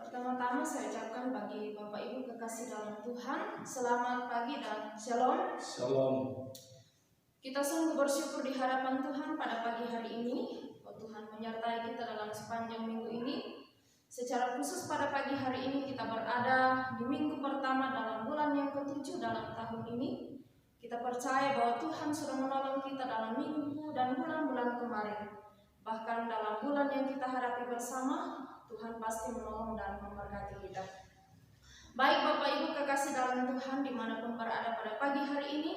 Pertama-tama saya ucapkan bagi Bapak Ibu kekasih dalam Tuhan, selamat pagi dan shalom. Shalom. Kita sungguh bersyukur di hadapan Tuhan pada pagi hari ini. Oh, Tuhan menyertai kita dalam sepanjang minggu ini. Secara khusus pada pagi hari ini kita berada di minggu pertama dalam bulan yang ke-7 dalam tahun ini. Kita percaya bahwa Tuhan sudah menolong kita dalam minggu dan bulan-bulan kemarin. Bahkan dalam bulan yang kita hadapi bersama, Tuhan pasti menolong dan memberkati kita. Baik Bapak Ibu kekasih dalam Tuhan dimanapun berada pada pagi hari ini,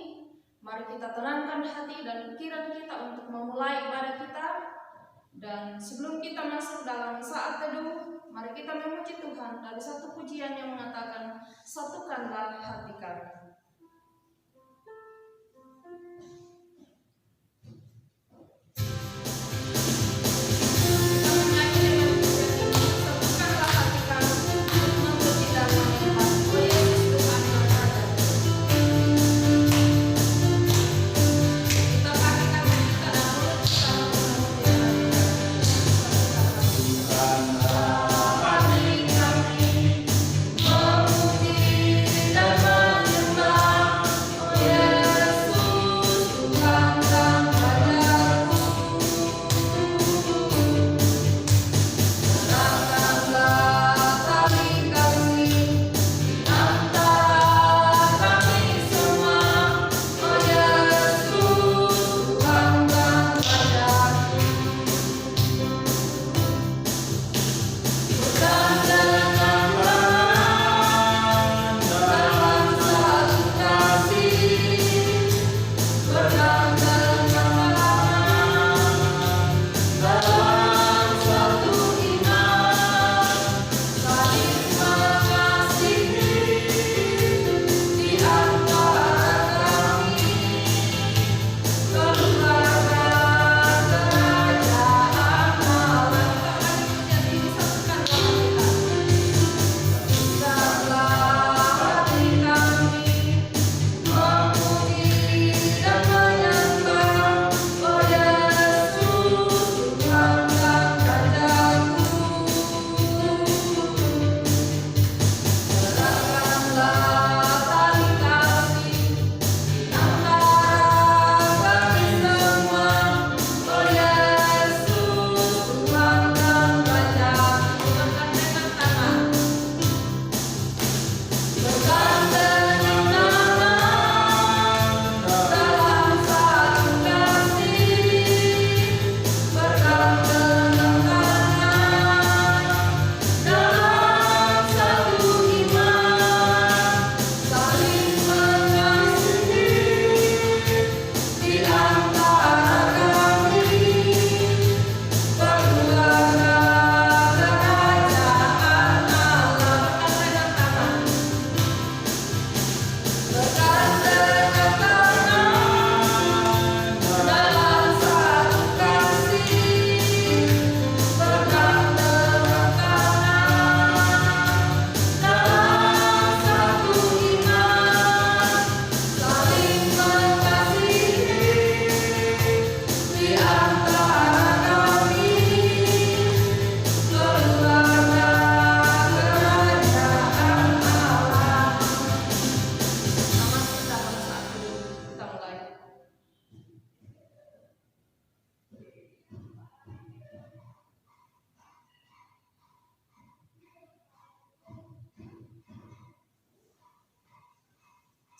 mari kita tenangkan hati dan pikiran kita untuk memulai ibadah kita. Dan sebelum kita masuk dalam saat teduh, mari kita memuji Tuhan dari satu pujian yang mengatakan, satukanlah hati kami.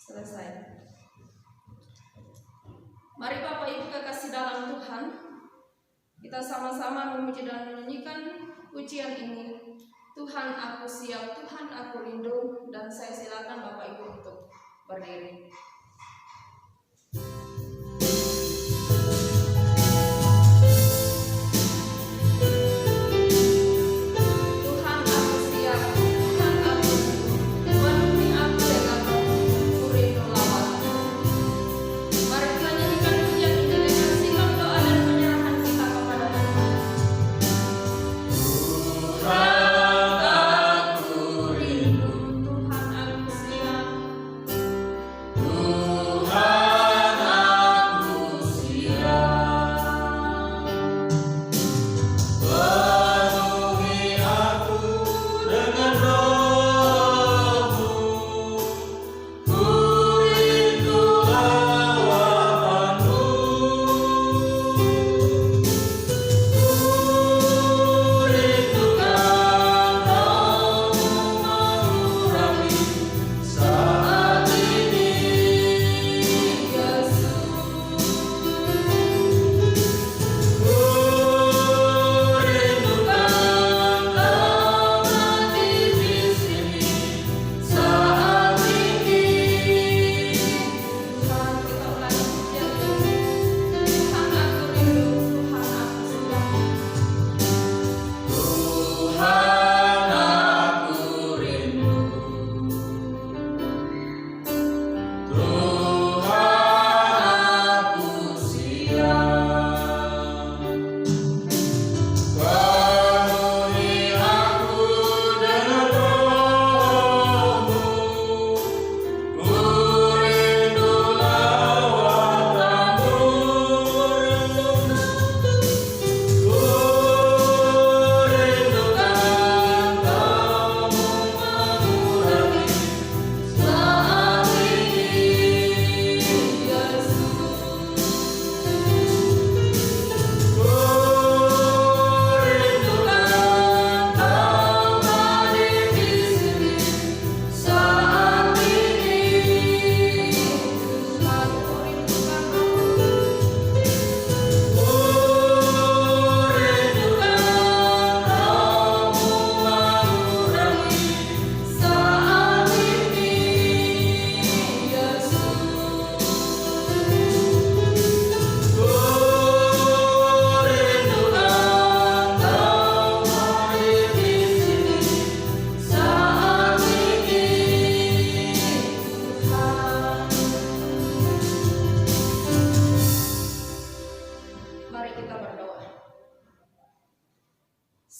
Selesai. Mari Bapak Ibu kekasih dalam Tuhan, kita sama-sama memuji dan menyanyikan pujian ini. Tuhan aku siap, Tuhan aku rindu, dan saya silakan Bapak Ibu untuk berdiri. Tuhan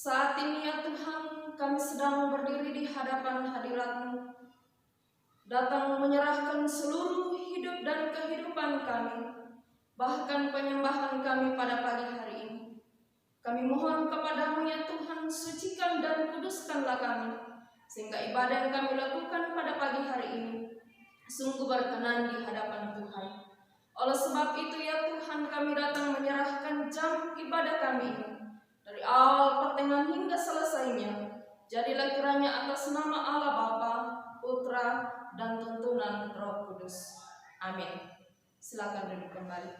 Saat ini ya Tuhan, kami sedang berdiri di hadapan hadirat-Mu, datang menyerahkan seluruh hidup dan kehidupan kami, bahkan penyembahan kami pada pagi hari ini. Kami mohon kepadamu ya Tuhan, sucikan dan kuduskanlah kami, sehingga ibadah yang kami lakukan pada pagi hari ini sungguh berkenan di hadapan Tuhan. Oleh sebab itu ya Tuhan, kami datang menyerahkan jam ibadah kami ini, dari awal pertengahan hingga selesainya. Jadilah kiranya atas nama Allah Bapa, Putra, dan tuntunan Roh Kudus. Amin. Silakan duduk kembali.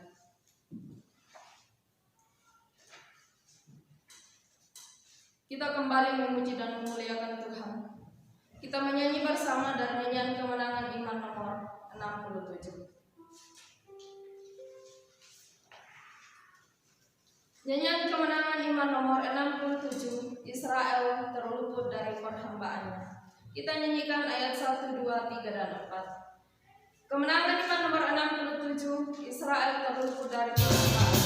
Kita kembali memuji dan memuliakan Tuhan. Kita menyanyi bersama dari nyanyian kemenangan iman nomor 67. Nyanyian kemenangan iman nomor 67, Israel terluput dari perhambaannya. Kita nyanyikan ayat 1, 2, 3, dan 4. Kemenangan iman nomor 67, Israel terluput dari perhambaannya.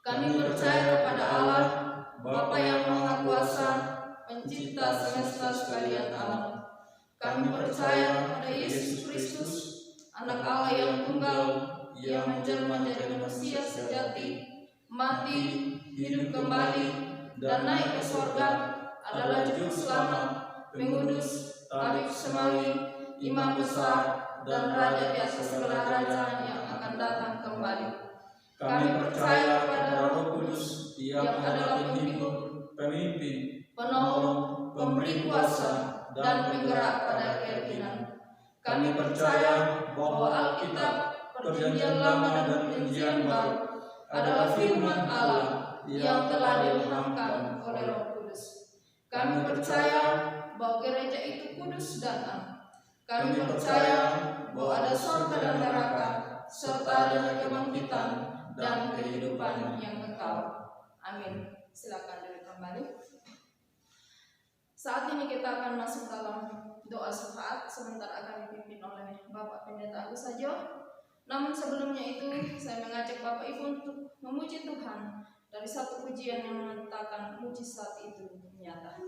Kami percaya kepada Allah, Bapa yang Maha Kuasa, Pencipta semesta sekalian alam. Kami percaya kepada Yesus Kristus, Anak Allah yang tunggal, yang menjelma menjadi manusia sejati, mati, hidup kembali, dan naik ke surga, adalah juru selamat, pengudus, tabib semawi, imam besar, dan raja di atas segala raja yang akan datang kembali. Kami percaya kepada Roh Kudus yang adalah pemimpin, penolong, pemberi kuasa, dan penggerak pada keyakinan. Kami percaya bahwa Alkitab, Perjanjian Lama dan Perjanjian Baru adalah firman Allah yang telah diilhamkan oleh Roh Kudus. Kami percaya bahwa gereja itu kudus dan am. Kami percaya bahwa ada surga dan neraka, serta adanya kebangkitan dan kehidupan yang kekal. Amin. Silakan duduk kembali. Saat ini kita akan masuk dalam doa syafaat, sebentar akan dipimpin oleh Bapak Pendeta Agus Sajo. Namun sebelumnya itu saya mengajak Bapak Ibu untuk memuji Tuhan dari satu pujian yang mengatakan mujizat itu nyata.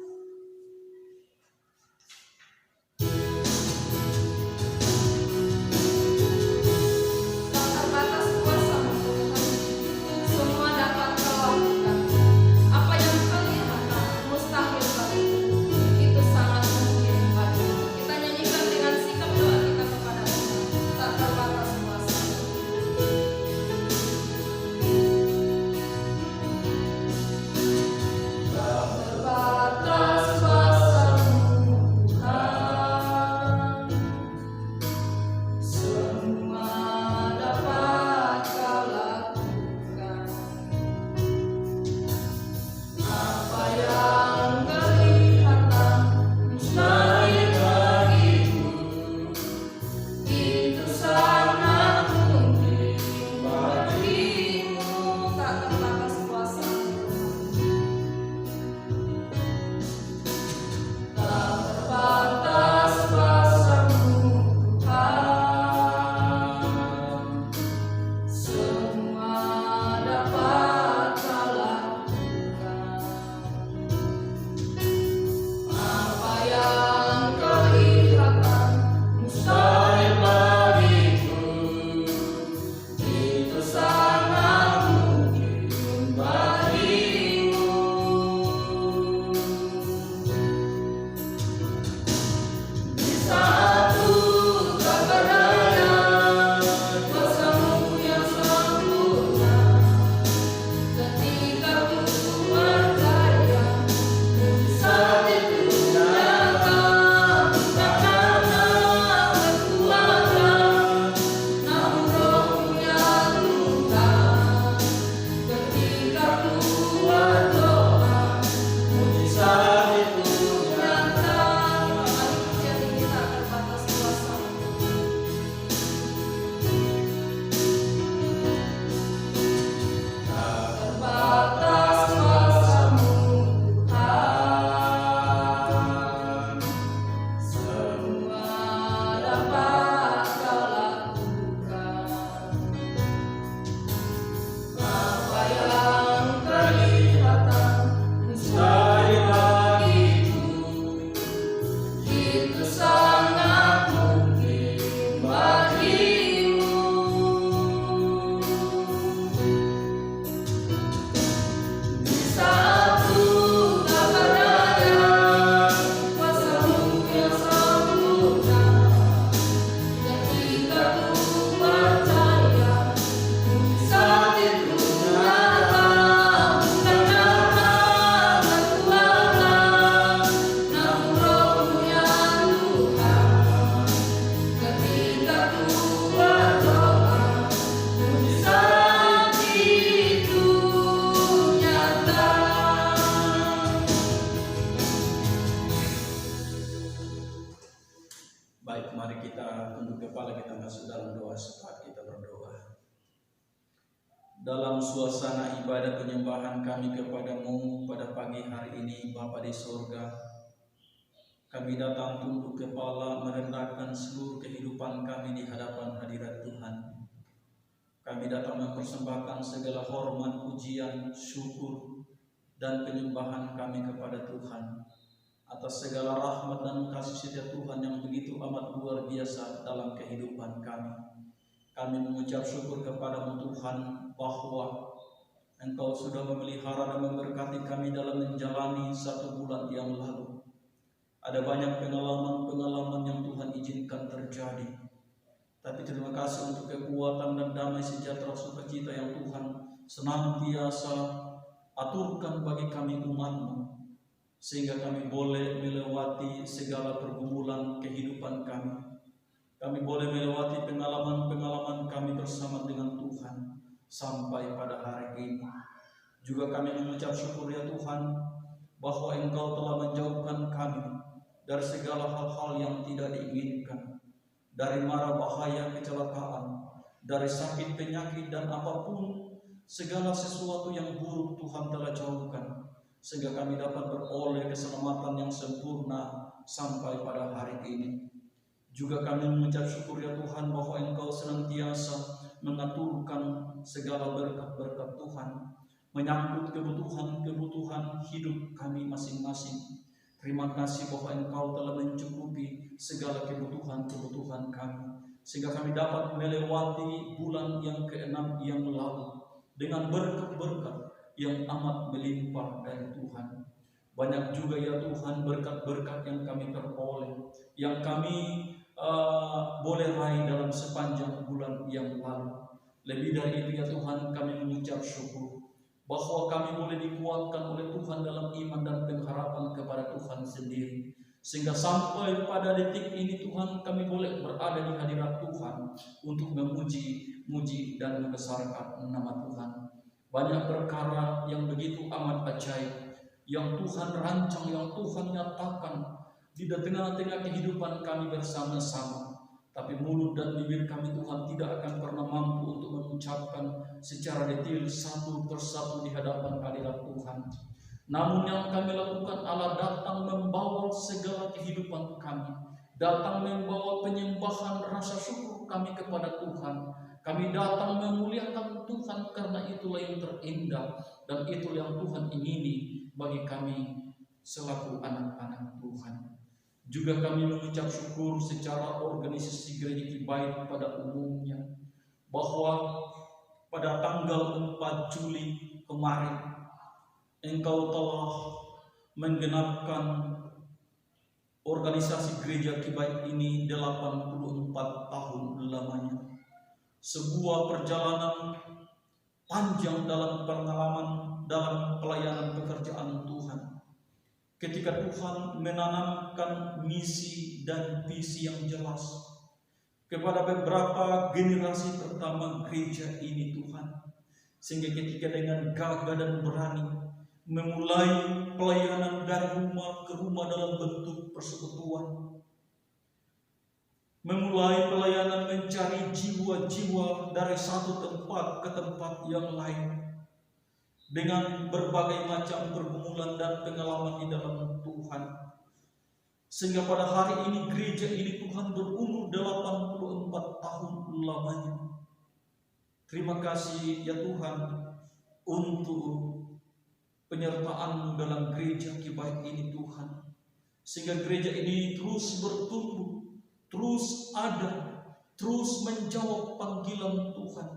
Dalam suasana ibadah penyembahan kami kepadamu pada pagi hari ini, Bapa di sorga, kami datang tunduk kepala merendahkan seluruh kehidupan kami di hadapan hadirat Tuhan. Kami datang mempersembahkan segala hormat, pujian, syukur, dan penyembahan kami kepada Tuhan atas segala rahmat dan kasih setia Tuhan yang begitu amat luar biasa dalam kehidupan kami. Kami mengucap syukur kepadamu Tuhan bahwa Engkau sudah memelihara dan memberkati kami dalam menjalani 1 bulan yang lalu. Ada banyak pengalaman-pengalaman yang Tuhan izinkan terjadi. Tapi terima kasih untuk kekuatan dan damai sejahtera sukacita yang Tuhan senantiasa aturkan bagi kami umat-Mu, sehingga kami boleh melewati segala pergumulan kehidupan kami. Kami boleh melewati pengalaman-pengalaman kami bersama dengan Tuhan sampai pada hari ini. Juga kami mengucap syukur ya Tuhan, bahwa Engkau telah menjauhkan kami dari segala hal-hal yang tidak diinginkan, dari mara bahaya kecelakaan, dari sakit penyakit dan apapun, segala sesuatu yang buruk Tuhan telah jauhkan, sehingga kami dapat beroleh keselamatan yang sempurna sampai pada hari ini. Juga kami mengucap syukur ya Tuhan, bahwa Engkau senantiasa mengaturkan segala berkat-berkat Tuhan, menyangkut kebutuhan-kebutuhan hidup kami masing-masing. Terima kasih bahwa Engkau telah mencukupi segala kebutuhan-kebutuhan kami, sehingga kami dapat melewati bulan yang ke-6 yang lalu dengan berkat-berkat yang amat melimpah dari Tuhan. Banyak juga ya Tuhan berkat-berkat yang kami peroleh, yang kami boleh raih dalam sepanjang bulan yang lalu. Lebih dari itu ya Tuhan, kami mengucap syukur bahwa kami boleh dikuatkan oleh Tuhan dalam iman dan pengharapan kepada Tuhan sendiri, sehingga sampai pada detik ini Tuhan, kami boleh berada di hadirat Tuhan untuk memuji dan membesarkan nama Tuhan. Banyak perkara yang begitu amat ajaib yang Tuhan rancang, yang Tuhan nyatakan di tengah-tengah kehidupan kami bersama-sama. Tapi mulut dan bibir kami Tuhan tidak akan pernah mampu untuk mengucapkan secara detail satu persatu di hadapan hadirat Tuhan. Namun yang kami lakukan adalah datang membawa segala kehidupan kami, datang membawa penyembahan rasa syukur kami kepada Tuhan. Kami datang memuliakan Tuhan, karena itulah yang terindah dan itulah yang Tuhan ingini bagi kami selaku anak-anak Tuhan. Juga kami mengucap syukur secara organisasi Gereja Kibait pada umumnya, bahwa pada tanggal 4 Juli kemarin Engkau telah menggenapkan organisasi Gereja Kibait ini 84 tahun lamanya. Sebuah perjalanan panjang dalam pengalaman dalam pelayanan pekerjaan Tuhan, ketika Tuhan menanamkan misi dan visi yang jelas kepada beberapa generasi pertama gereja ini Tuhan, sehingga ketika dengan gagah dan berani memulai pelayanan dari rumah ke rumah dalam bentuk persekutuan, memulai pelayanan mencari jiwa-jiwa dari satu tempat ke tempat yang lain, dengan berbagai macam pergumulan dan pengalaman di dalam Tuhan, sehingga pada hari ini gereja ini Tuhan berumur 84 tahun lamanya. Terima kasih ya Tuhan untuk penyertaan-Mu dalam gereja Kibait ini Tuhan, sehingga gereja ini terus bertumbuh, terus ada, terus menjawab panggilan Tuhan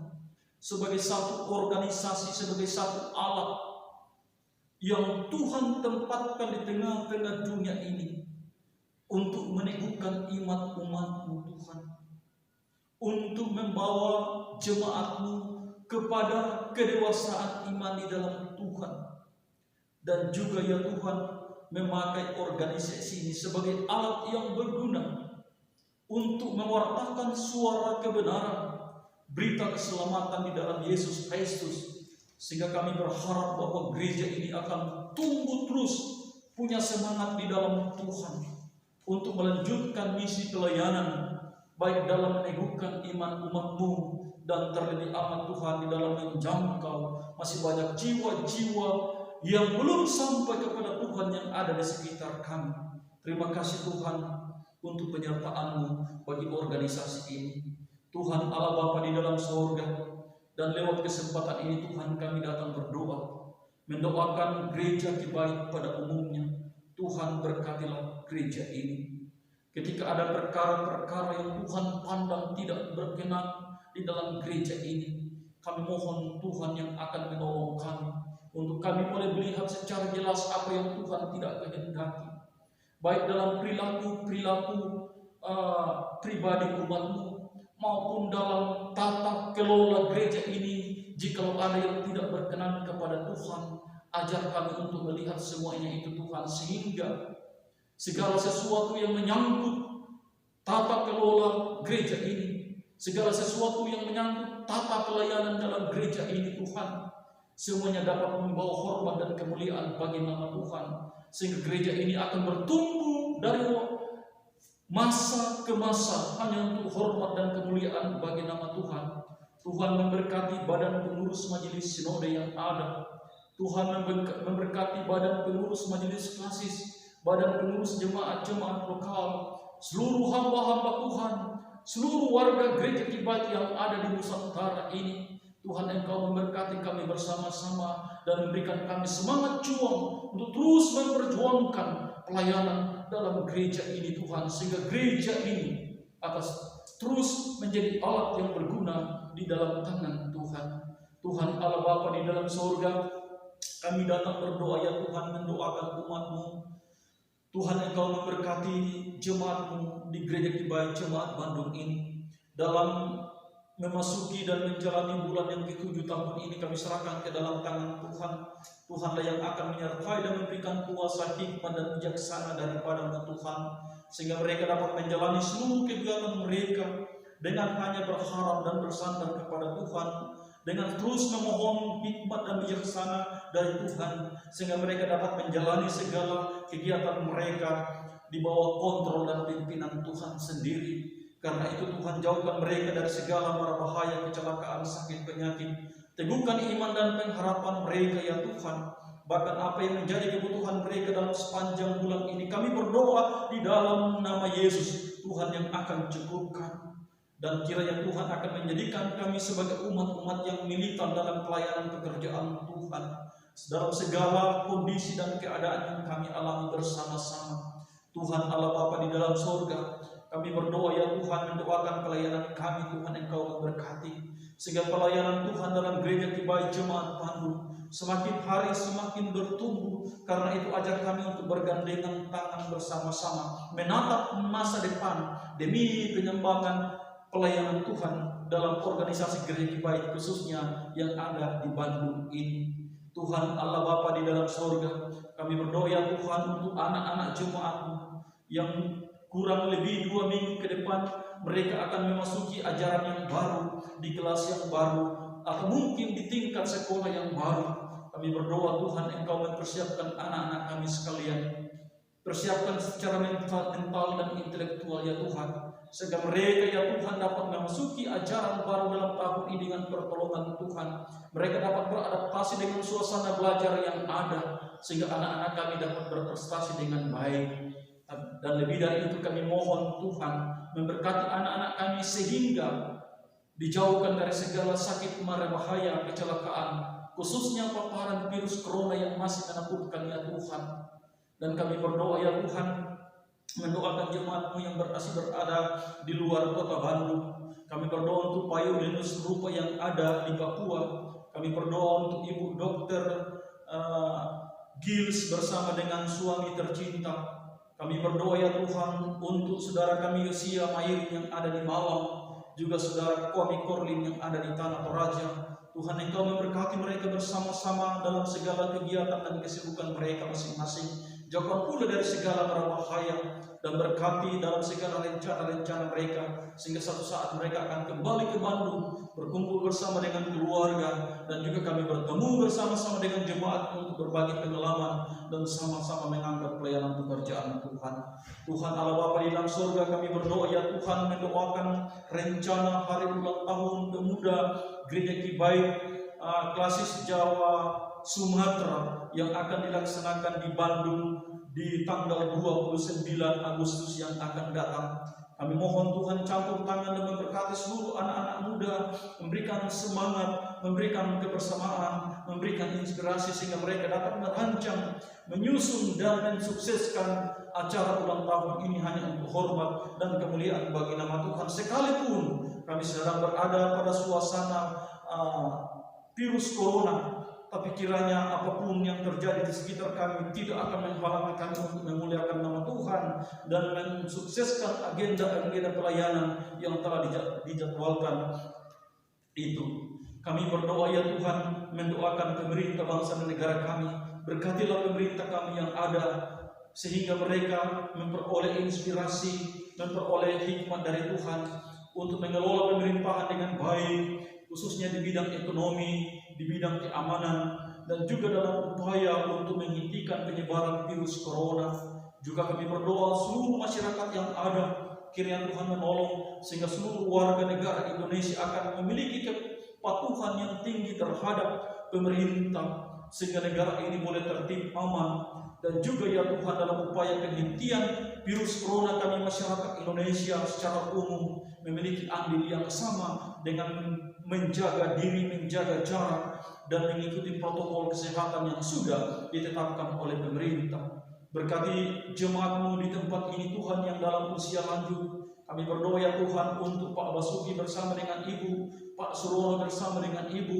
sebagai satu organisasi, sebagai satu alat yang Tuhan tempatkan di tengah-tengah dunia ini untuk meneguhkan iman umat-Mu Tuhan, untuk membawa jemaat-Mu kepada kedewasaan iman di dalam Tuhan, dan juga ya Tuhan memakai organisasi ini sebagai alat yang berguna untuk mewartakan suara kebenaran, berita keselamatan di dalam Yesus Kristus, sehingga kami berharap bahwa gereja ini akan tumbuh terus, punya semangat di dalam Tuhan untuk melanjutkan misi pelayanan, baik dalam meneguhkan iman umat-Mu, dan terlebih amat Tuhan di dalam menjangkau masih banyak jiwa-jiwa yang belum sampai kepada Tuhan yang ada di sekitar kami. Terima kasih Tuhan untuk penyertaan-Mu bagi organisasi ini. Tuhan Allah Bapa di dalam surga, dan lewat kesempatan ini Tuhan kami datang berdoa, mendoakan gereja Kibait pada umumnya. Tuhan berkatilah gereja ini. Ketika ada perkara-perkara yang Tuhan pandang tidak berkenan di dalam gereja ini, kami mohon Tuhan yang akan menolong kami, untuk kami boleh melihat secara jelas apa yang Tuhan tidak kehendaki, baik dalam perilaku pribadi umat-Mu, maupun dalam tata kelola gereja ini. Jikalau ada yang tidak berkenan kepada Tuhan, ajar kami untuk melihat semuanya itu Tuhan, sehingga segala sesuatu yang menyangkut tata kelola gereja ini, segala sesuatu yang menyangkut tata pelayanan dalam gereja ini Tuhan, semuanya dapat membawa hormat dan kemuliaan bagi nama Tuhan, sehingga gereja ini akan bertumbuh dari masa ke masa hanya untuk hormat dan kemuliaan bagi nama Tuhan. Tuhan memberkati badan pengurus majelis sinode yang ada. Tuhan memberkati badan pengurus majelis klasis, badan pengurus jemaat-jemaat lokal, seluruh hamba-hamba Tuhan, seluruh warga gereja Kibait yang ada di Nusantara ini. Tuhan, Engkau memberkati kami bersama-sama dan memberikan kami semangat juang untuk terus memperjuangkan pelayanan dalam gereja ini Tuhan, sehingga gereja ini akan terus menjadi alat yang berguna di dalam tangan Tuhan. Tuhan Allah Bapa di dalam surga, kami datang berdoa ya Tuhan, mendoakan umat-Mu. Tuhan, Engkau memberkati jemaat-Mu di gereja Kibait Jemaat Bandung ini dalam memasuki dan menjalani bulan yang ke-7 tahun ini. Kami serahkan ke dalam tangan Tuhan. Tuhanlah yang akan menyertai dan memberikan kuasa, hikmat dan bijaksana daripada-Mu Tuhan, sehingga mereka dapat menjalani seluruh kegiatan mereka dengan hanya berharap dan bersandar kepada Tuhan, dengan terus memohon hikmat dan bijaksana dari Tuhan, sehingga mereka dapat menjalani segala kegiatan mereka di bawah kontrol dan pimpinan Tuhan sendiri. Karena itu Tuhan, jauhkan mereka dari segala mara bahaya, kecelakaan, sakit, penyakit. Teguhkan iman dan pengharapan mereka ya Tuhan. Bahkan apa yang menjadi kebutuhan mereka dalam sepanjang bulan ini, kami berdoa di dalam nama Yesus, Tuhan yang akan cukupkan. Dan kiranya Tuhan akan menjadikan kami sebagai umat-umat yang militan dalam pelayanan pekerjaan Tuhan, dalam segala kondisi dan keadaan yang kami alami bersama-sama. Tuhan Allah Bapa di dalam surga, kami berdoa ya Tuhan, mendoakan pelayanan kami Tuhan, Engkau memberkati, sehingga pelayanan Tuhan dalam gereja Kibait Jemaat Bandung semakin hari semakin bertumbuh. Karena itu ajar kami untuk bergandengan tangan bersama-sama menatap masa depan demi penyembangan pelayanan Tuhan dalam organisasi gereja Kibait, khususnya yang ada di Bandung ini. Tuhan Allah Bapa di dalam surga, kami berdoa ya Tuhan untuk anak-anak jemaat-Mu yang kurang lebih 2 minggu ke depan mereka akan memasuki ajaran yang baru, di kelas yang baru, atau mungkin di tingkat sekolah yang baru. Kami berdoa Tuhan, Engkau mempersiapkan anak-anak kami sekalian, persiapkan secara mental dan intelektual ya Tuhan, sehingga mereka ya Tuhan dapat memasuki ajaran baru dalam tahun ini dengan pertolongan Tuhan. Mereka dapat beradaptasi dengan suasana belajar yang ada, sehingga anak-anak kami dapat berprestasi dengan baik. Dan lebih dari itu kami mohon Tuhan memberkati anak-anak kami sehingga dijauhkan dari segala sakit mara bahaya, kecelakaan, khususnya paparan virus corona yang masih menakutkan ya Tuhan. Dan kami berdoa ya Tuhan, mendoakan jemaat-Mu yang masih berada di luar kota Bandung. Kami berdoa untuk Payu Linus Rupa yang ada di Papua. Kami berdoa untuk Ibu Dokter Gils bersama dengan suami tercinta. Kami berdoa ya Tuhan untuk saudara kami Yosia Mairi yang ada di Malang, juga saudara Kwame Korlin yang ada di Tanah Toraja. Tuhan, Engkau memberkati mereka bersama-sama dalam segala kegiatan dan kesibukan mereka masing-masing. Jauhkan pula dari segala mara bahaya dan berkati dalam segala rencana-rencana mereka, sehingga satu saat mereka akan kembali ke Bandung, berkumpul bersama dengan keluarga, dan juga kami bertemu bersama-sama dengan jemaat untuk berbagi pengalaman dan sama-sama mengangkat pelayanan pekerjaan Tuhan. Tuhan Allah Bapa di dalam surga, kami berdoa ya Tuhan, mendoakan rencana hari ulang tahun pemuda Gereja Kibait Klasis Jawa Sumatera yang akan dilaksanakan di Bandung di tanggal 29 Agustus yang akan datang. Kami mohon Tuhan campur tangan dan memberkati seluruh anak-anak muda, memberikan semangat, memberikan kebersamaan, memberikan inspirasi sehingga mereka dapat merancang, menyusun dan mensukseskan acara ulang tahun ini hanya untuk hormat dan kemuliaan bagi nama Tuhan. Sekalipun kami sedang berada pada suasana virus corona, tapi kiranya apapun yang terjadi di sekitar kami tidak akan menghalangi kami untuk memuliakan nama Tuhan dan mensukseskan agenda-agenda pelayanan yang telah dijadwalkan itu. Kami berdoa ya Tuhan, mendoakan pemerintah bangsa dan negara kami. Berkatilah pemerintah kami yang ada, sehingga mereka memperoleh inspirasi, memperoleh hikmat dari Tuhan untuk mengelola pemerintahan dengan baik, khususnya di bidang ekonomi, di di bidang keamanan, dan juga dalam upaya untuk menghentikan penyebaran virus corona. Juga kami berdoa seluruh masyarakat yang ada, kiranya Tuhan menolong sehingga seluruh warga negara Indonesia akan memiliki kepatuhan yang tinggi terhadap pemerintah, sehingga negara ini boleh tertib aman. Dan juga ya Tuhan, dalam upaya penghentian virus corona, kami masyarakat Indonesia secara umum memiliki andil yang sama dengan menjaga diri, menjaga jarak, dan mengikuti protokol kesehatan yang sudah ditetapkan oleh pemerintah. Berkati jemaat-Mu di tempat ini Tuhan yang dalam usia lanjut. Kami berdoa ya Tuhan untuk Pak Basuki bersama dengan Ibu, Pak Surono bersama dengan Ibu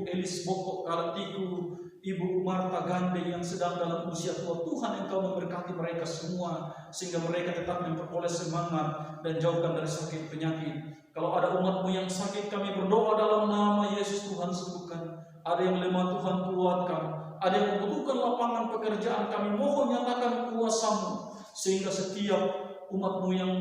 Elis Bokok Kalatiku, Ibu Marta Gande yang sedang dalam usia tua. Tuhan, Engkau memberkati mereka semua sehingga mereka tetap memperoleh semangat dan jauhkan dari sakit penyakit. Kalau ada umat-Mu yang sakit, kami berdoa dalam nama Yesus, Tuhan sembuhkan. Ada yang lemah, Tuhan kuatkan. Ada yang membutuhkan lapangan pekerjaan, kami mohon nyatakan kuasa-Mu sehingga setiap umat-Mu yang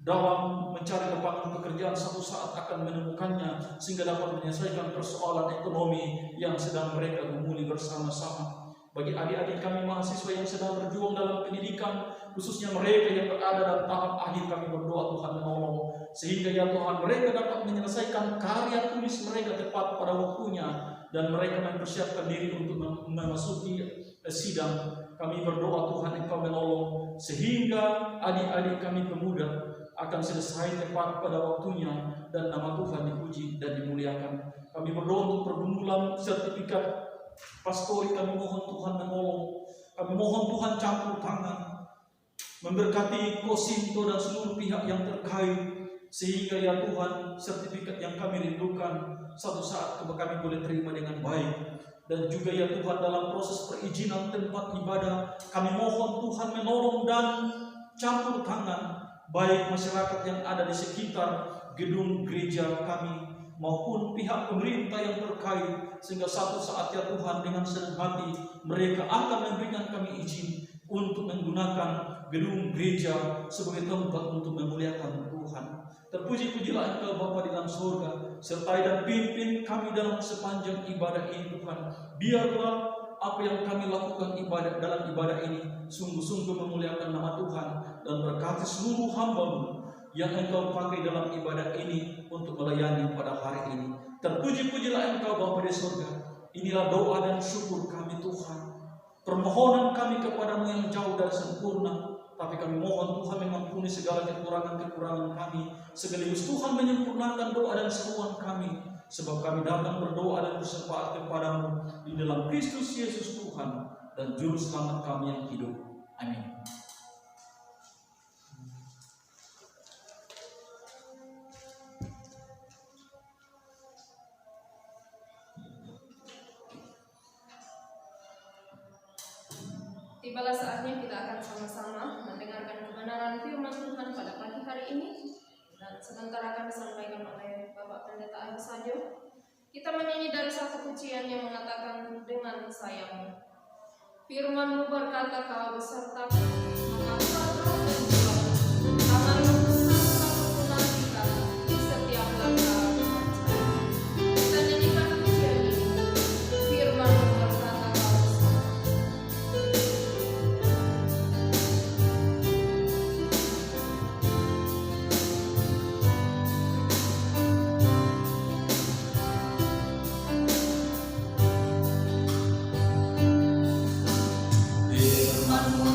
dalam mencari lapangan pekerjaan satu saat akan menemukannya sehingga dapat menyelesaikan persoalan ekonomi yang sedang mereka gumuli bersama-sama. Bagi adik-adik kami mahasiswa yang sedang berjuang dalam pendidikan, khususnya mereka yang berada dalam tahap akhir, kami berdoa Tuhan menolong sehingga ya Tuhan mereka dapat menyelesaikan karya tulis mereka tepat pada waktunya dan mereka mempersiapkan diri untuk memasuki sidang. Kami berdoa Tuhan Engkau menolong sehingga adik-adik kami pemuda akan selesai tepat pada waktunya dan nama Tuhan dipuji dan dimuliakan. Kami berdoa untuk pergumulan sertifikat pastori, kami mohon Tuhan menolong. Kami mohon Tuhan campur tangan, memberkati Kosinto dan seluruh pihak yang terkait sehingga ya Tuhan sertifikat yang kami rindukan satu saat kami boleh terima dengan baik. Dan juga ya Tuhan dalam proses perizinan tempat ibadah, kami mohon Tuhan menolong dan campur tangan baik masyarakat yang ada di sekitar gedung gereja kami maupun pihak pemerintah yang terkait sehingga satu saat ya Tuhan dengan senang hati mereka akan memberikan kami izin untuk menggunakan gedung gereja sebagai tempat untuk memuliakan Tuhan. Terpuji-pujilah Engkau Bapa di dalam surga, sertai dan pimpin kami dalam sepanjang ibadah ini Tuhan. Biarlah apa yang kami lakukan dalam ibadah ini sungguh-sungguh memuliakan nama Tuhan dan berkati seluruh hamba-Mu yang Engkau pakai dalam ibadah ini untuk melayani pada hari ini. Terpuji-pujilah Engkau Bapa di surga. Inilah doa dan syukur kami Tuhan. Permohonan kami kepadamu yang jauh dari sempurna, tapi kami mohon Tuhan mengampuni segala kekurangan-kekurangan kami, sekaligus Tuhan menyempurnakan doa dan seruan kami, sebab kami datang berdoa dan bersepakat kepadamu di dalam Kristus Yesus Tuhan dan Juru Selamat kami yang hidup. Amin. Tibalah saatnya kita akan sama-sama mendengarkan kebenaran firman Tuhan pada pagi hari ini, dan sebentar akan disampaikan oleh Bapak Pendeta Agus Sajo. Kita menyanyi dari satu pujian yang mengatakan, dengan sayangmu. Firman-Mu berkata, Kau besertaku, mengapa kau berjuang? Tangan-Mu selalu menantikan di setiap langkah percaya. Kita nyanyikan pujian ini. Firman-Mu berkata, Kau Firman-Mu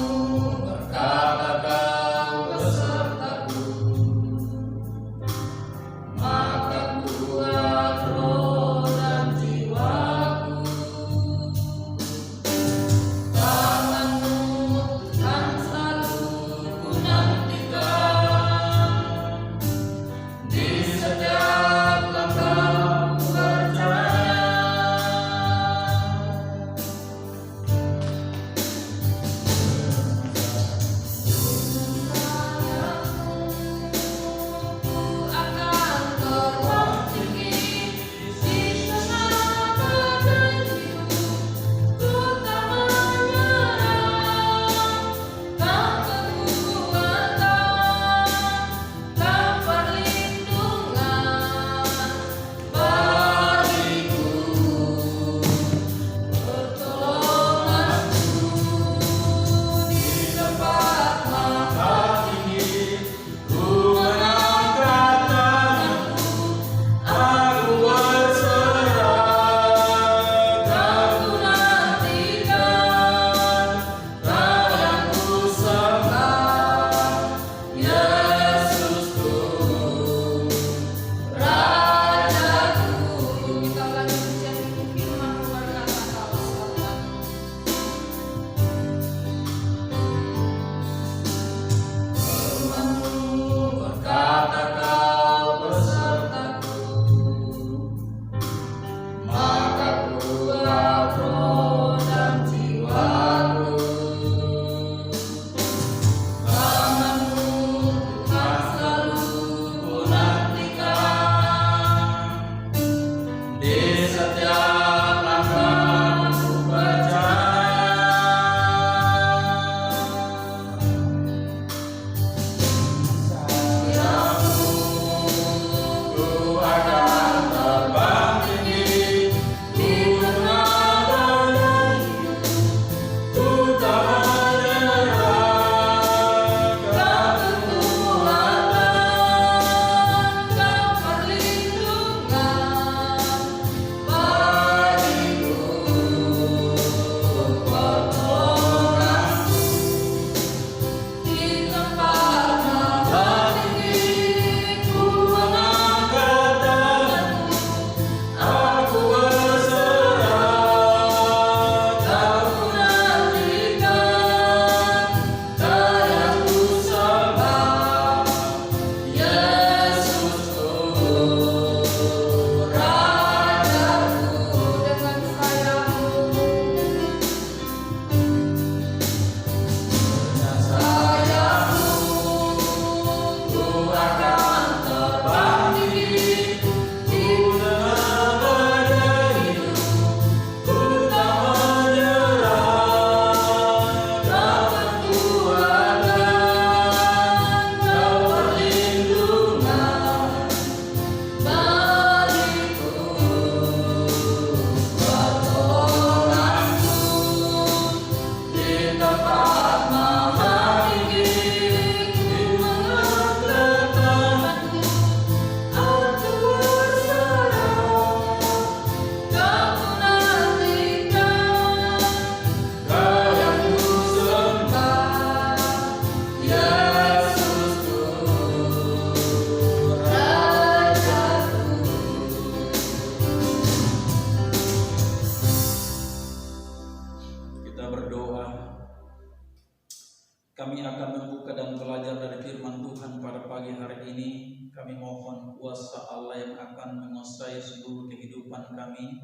Kami akan membuka dan belajar dari firman Tuhan pada pagi hari ini. Kami mohon kuasa Allah yang akan menguasai seluruh kehidupan kami.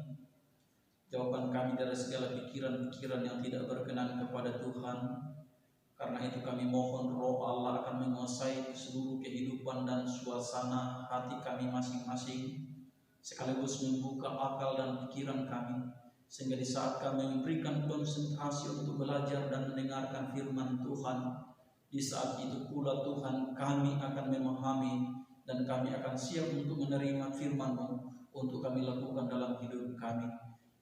Jauhkan kami dari segala pikiran-pikiran yang tidak berkenan kepada Tuhan. Karena itu kami mohon Roh Allah akan menguasai seluruh kehidupan dan suasana hati kami masing-masing, sekaligus membuka akal dan pikiran kami, sehingga di saat kami memberikan konsentrasi untuk belajar dan mendengarkan firman Tuhan, di saat itu pula Tuhan kami akan memahami dan kami akan siap untuk menerima firman-Mu untuk kami lakukan dalam hidup kami.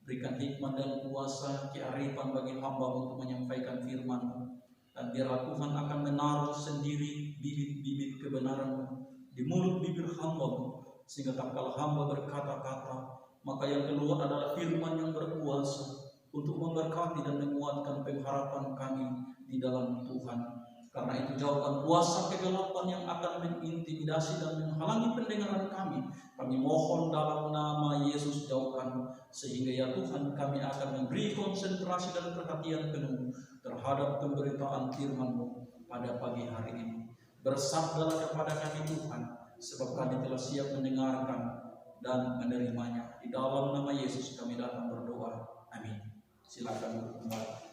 Berikan hikmat dan kuasa kearifan bagi hamba untuk menyampaikan firman-Mu, dan biarlah Tuhan akan menaruh sendiri bibit-bibit kebenaran-Mu di mulut bibir hamba-Mu, sehingga tak kala hamba berkata-kata, maka yang keluar adalah firman yang berkuasa untuk memberkati dan menguatkan pengharapan kami di dalam Tuhan. Karena itu jauhkan kuasa kegelapan yang akan mengintimidasi dan menghalangi pendengaran kami. Kami mohon dalam nama Yesus jauhkan, sehingga ya Tuhan kami akan memberi konsentrasi dan perhatian penuh terhadap pemberitaan firman-Mu pada pagi hari ini. Bersabdalah kepada kami Tuhan, sebab kami telah siap mendengarkan dan menerimanya. Di dalam nama Yesus kami datang berdoa. Amin. Silakan kembali.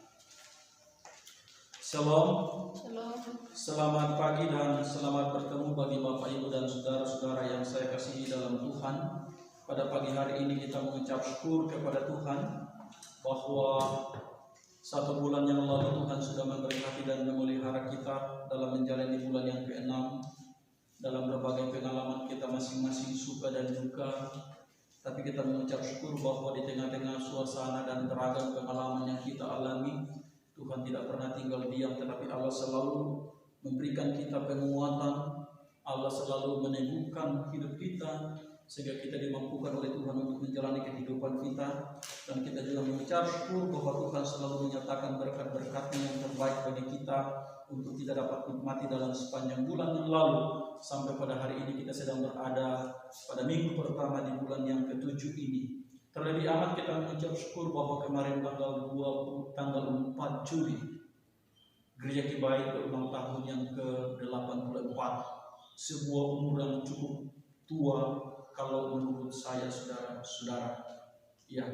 Shalom. Shalom. Selamat pagi dan selamat bertemu bagi Bapak Ibu dan saudara-saudara yang saya kasihi dalam Tuhan. Pada pagi hari ini kita mengucap syukur kepada Tuhan bahwa 1 bulan yang lalu Tuhan sudah memberkati dan memelihara kita dalam menjalani bulan yang ke-6. Dalam berbagai pengalaman kita masing-masing suka dan duka, tapi kita mengucap syukur bahwa di tengah-tengah suasana dan beragam pengalaman yang kita alami, Tuhan tidak pernah tinggal diam, tetapi Allah selalu memberikan kita penguatan. Allah selalu meneguhkan hidup kita, sehingga kita dimampukan oleh Tuhan untuk menjalani kehidupan kita. Dan kita juga mengucap syukur bahwa Tuhan selalu menyatakan berkat-berkat-Nya yang terbaik bagi kita untuk tidak dapat nikmati dalam sepanjang bulan yang lalu, sampai pada hari ini kita sedang berada pada minggu pertama di bulan yang ke-7 ini. Terlebih amat kita mengucap syukur bahwa kemarin tanggal 4 Juli Gereja Kibaik berulang tahun yang ke-84, sebuah umur yang cukup tua kalau menurut saya, saudara-saudara. Ya,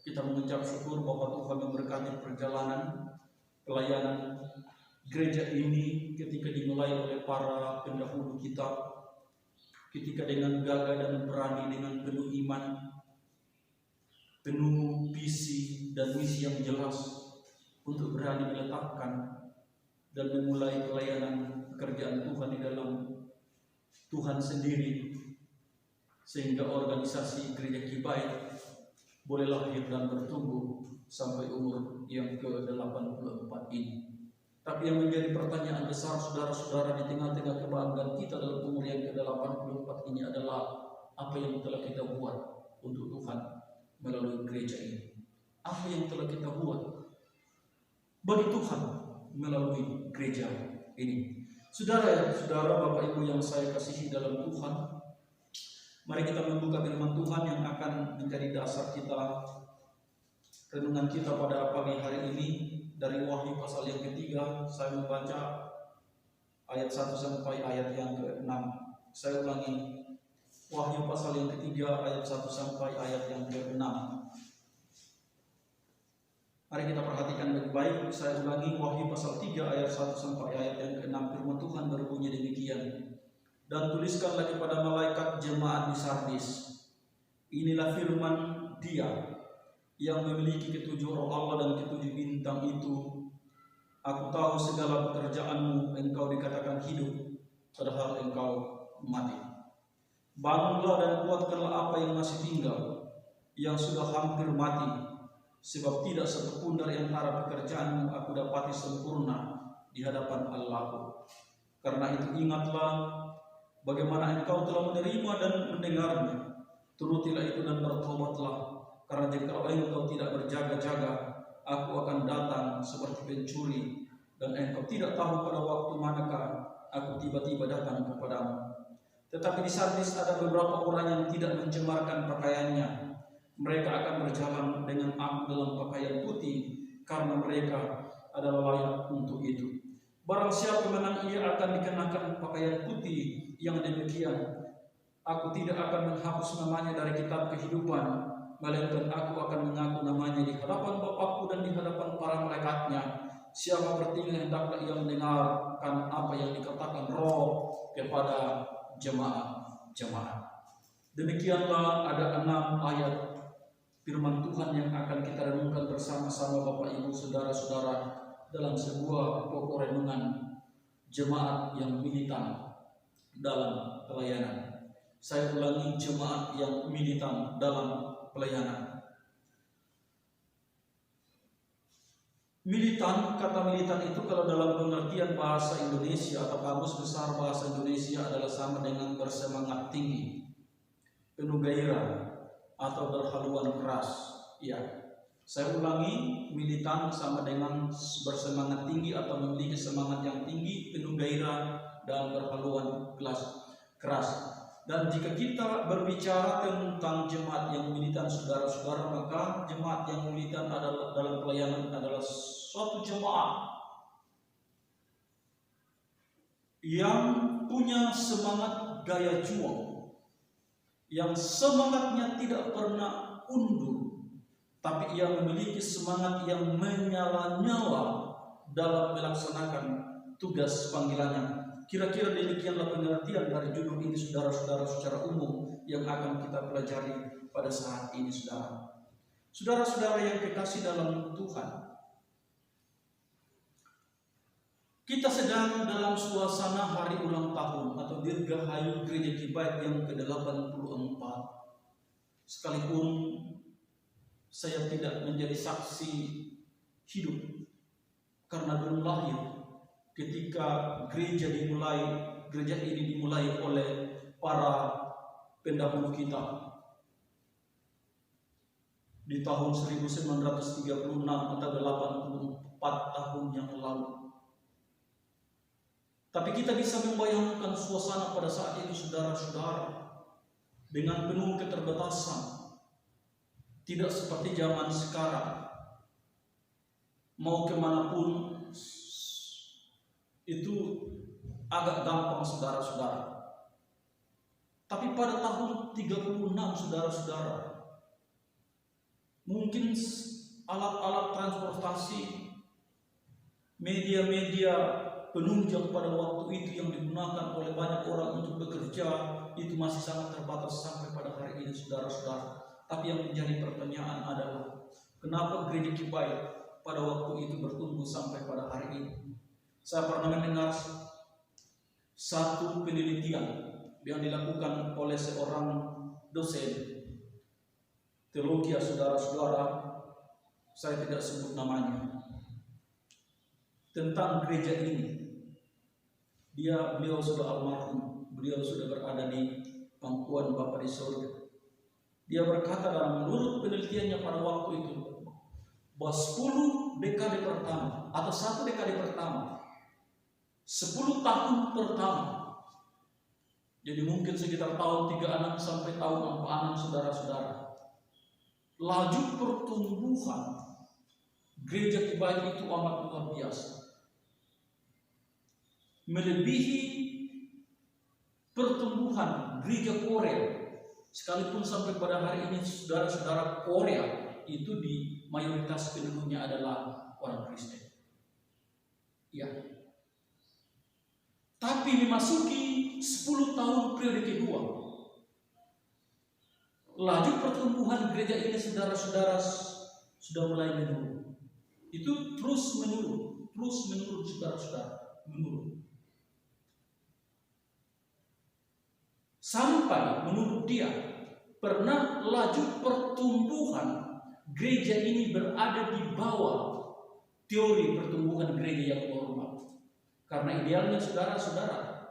kita mengucap syukur bahwa Tuhan memberkati perjalanan pelayanan gereja ini ketika dimulai oleh para pendahulu kita, ketika dengan gagah dan berani, dengan penuh iman, penuh visi dan misi yang jelas untuk berani meletakkan dan memulai pelayanan pekerjaan Tuhan di dalam Tuhan sendiri, sehingga organisasi Gereja Kibaik boleh lahir dan bertumbuh sampai umur yang ke-84 ini. Tapi yang menjadi pertanyaan besar saudara-saudara di tengah-tengah kebanggaan kita dalam umur yang ke-84 ini adalah, apa yang telah kita buat untuk Tuhan melalui gereja ini? Apa yang telah kita buat bagi Tuhan melalui gereja ini? Saudara-saudara, Bapak Ibu yang saya kasihi dalam Tuhan, mari kita membuka firman Tuhan yang akan menjadi dasar kita, renungan kita pada pagi hari ini. Dari Wahyu pasal yang ketiga, saya membaca ayat 1 sampai ayat yang ke-6. Saya ulangi, Wahyu pasal yang ketiga ayat 1 sampai ayat yang ke-6. Mari kita perhatikan baik-baik. Saya ulangi, Wahyu pasal 3 ayat 1 sampai ayat yang ke-6. Firman Tuhan berbunyi demikian. Dan tuliskanlah kepada malaikat jemaat di Sardis, inilah firman Dia yang memiliki ketujuh roh Allah dan ketujuh bintang itu. Aku tahu segala pekerjaanmu, engkau dikatakan hidup, padahal engkau mati. Bangunlah dan kuatkanlah apa yang masih tinggal, yang sudah hampir mati, sebab tidak satupun dari antara pekerjaanmu aku dapati sempurna di hadapan Allah. Karena itu ingatlah bagaimana engkau telah menerima dan mendengarnya. Turutilah itu dan bertobatlah, karena jika engkau tidak berjaga-jaga, aku akan datang seperti pencuri, dan engkau tidak tahu pada waktu manakah aku tiba-tiba datang kepadamu. Tetapi di Sardis ada beberapa orang yang tidak mencemarkan pakaiannya. Mereka akan berjalan dengan aku dalam pakaian putih, karena mereka adalah layak untuk itu. Barang siapa menang, ia akan dikenakan pakaian putih yang demikian. Aku tidak akan menghapus namanya dari kitab kehidupan, melainkan aku akan mengaku namanya di hadapan Bapakku dan di hadapan para malaikatnya. Siapa bertelinga hendaklah ia mendengarkan apa yang dikatakan Roh kepada jemaat-jemaat. Demikianlah ada 6 ayat firman Tuhan yang akan kita renungkan bersama-sama Bapak Ibu Saudara-saudara dalam sebuah pokok renungan jemaat yang militan dalam pelayanan. Saya ulangi, jemaat yang militan dalam pelayanan. Militan, kata militan itu kalau dalam pengertian bahasa Indonesia atau kamus besar bahasa Indonesia adalah sama dengan bersemangat tinggi, penuh gairah, atau berhaluan keras. Ya, saya ulangi, militan sama dengan bersemangat tinggi atau memiliki semangat yang tinggi, penuh gairah, dan berhaluan keras. Dan jika kita berbicara tentang jemaat yang militan, saudara-saudara, maka jemaat yang militan adalah dalam pelayanan adalah suatu jemaat yang punya semangat gaya juang, yang semangatnya tidak pernah undur, tapi ia memiliki semangat yang menyala-nyala dalam melaksanakan tugas panggilannya. Kira-kira demikianlah pengertian dari judul ini, saudara-saudara, secara umum yang akan kita pelajari pada saat ini, saudara. Saudara-saudara yang kekasih dalam Tuhan, kita sedang dalam suasana hari ulang tahun atau Dirgahayu Gereja Kibait yang ke-84. Sekalipun saya tidak menjadi saksi hidup karena belum lahir ketika gereja ini dimulai oleh para pendahulu kita di tahun 1936 atau 84 tahun yang lalu. Tapi kita bisa membayangkan suasana pada saat itu, saudara-saudara, dengan penuh keterbatasan. Tidak seperti zaman sekarang. Mau kemanapun itu agak gampang, saudara-saudara. Tapi pada tahun 36, saudara-saudara, mungkin alat-alat transportasi, media-media penunjang pada waktu itu yang digunakan oleh banyak orang untuk bekerja itu masih sangat terbatas sampai pada hari ini, saudara-saudara. Tapi yang menjadi pertanyaan adalah, kenapa gereja Kibait pada waktu itu bertumbuh sampai pada hari ini? Saya pernah mendengar satu penelitian yang dilakukan oleh seorang dosen teologi, saudara-saudara, saya tidak sebut namanya, tentang gereja ini. Beliau sudah almarhum, beliau sudah berada di pangkuan Bapa di surga. Dia berkata dalam menurut penelitiannya pada waktu itu, bahwa 10 dekade pertama atau 1 dekade pertama, 10 tahun pertama, jadi mungkin sekitar tahun 36 sampai tahun 46, saudara-saudara, laju pertumbuhan gereja Kibait itu amat luar biasa, melebihi pertumbuhan gereja Korea. Sekalipun sampai pada hari ini, saudara-saudara, Korea itu di mayoritas penduduknya adalah orang Kristen. Ya. Tapi memasuki 10 tahun periode kedua, laju pertumbuhan gereja ini, saudara-saudara, sudah mulai menurun. Itu terus menurun, saudara-saudara, menurun. Sampai menurut dia pernah laju pertumbuhan gereja ini berada di bawah teori pertumbuhan gereja yang normal. Karena idealnya saudara-saudara,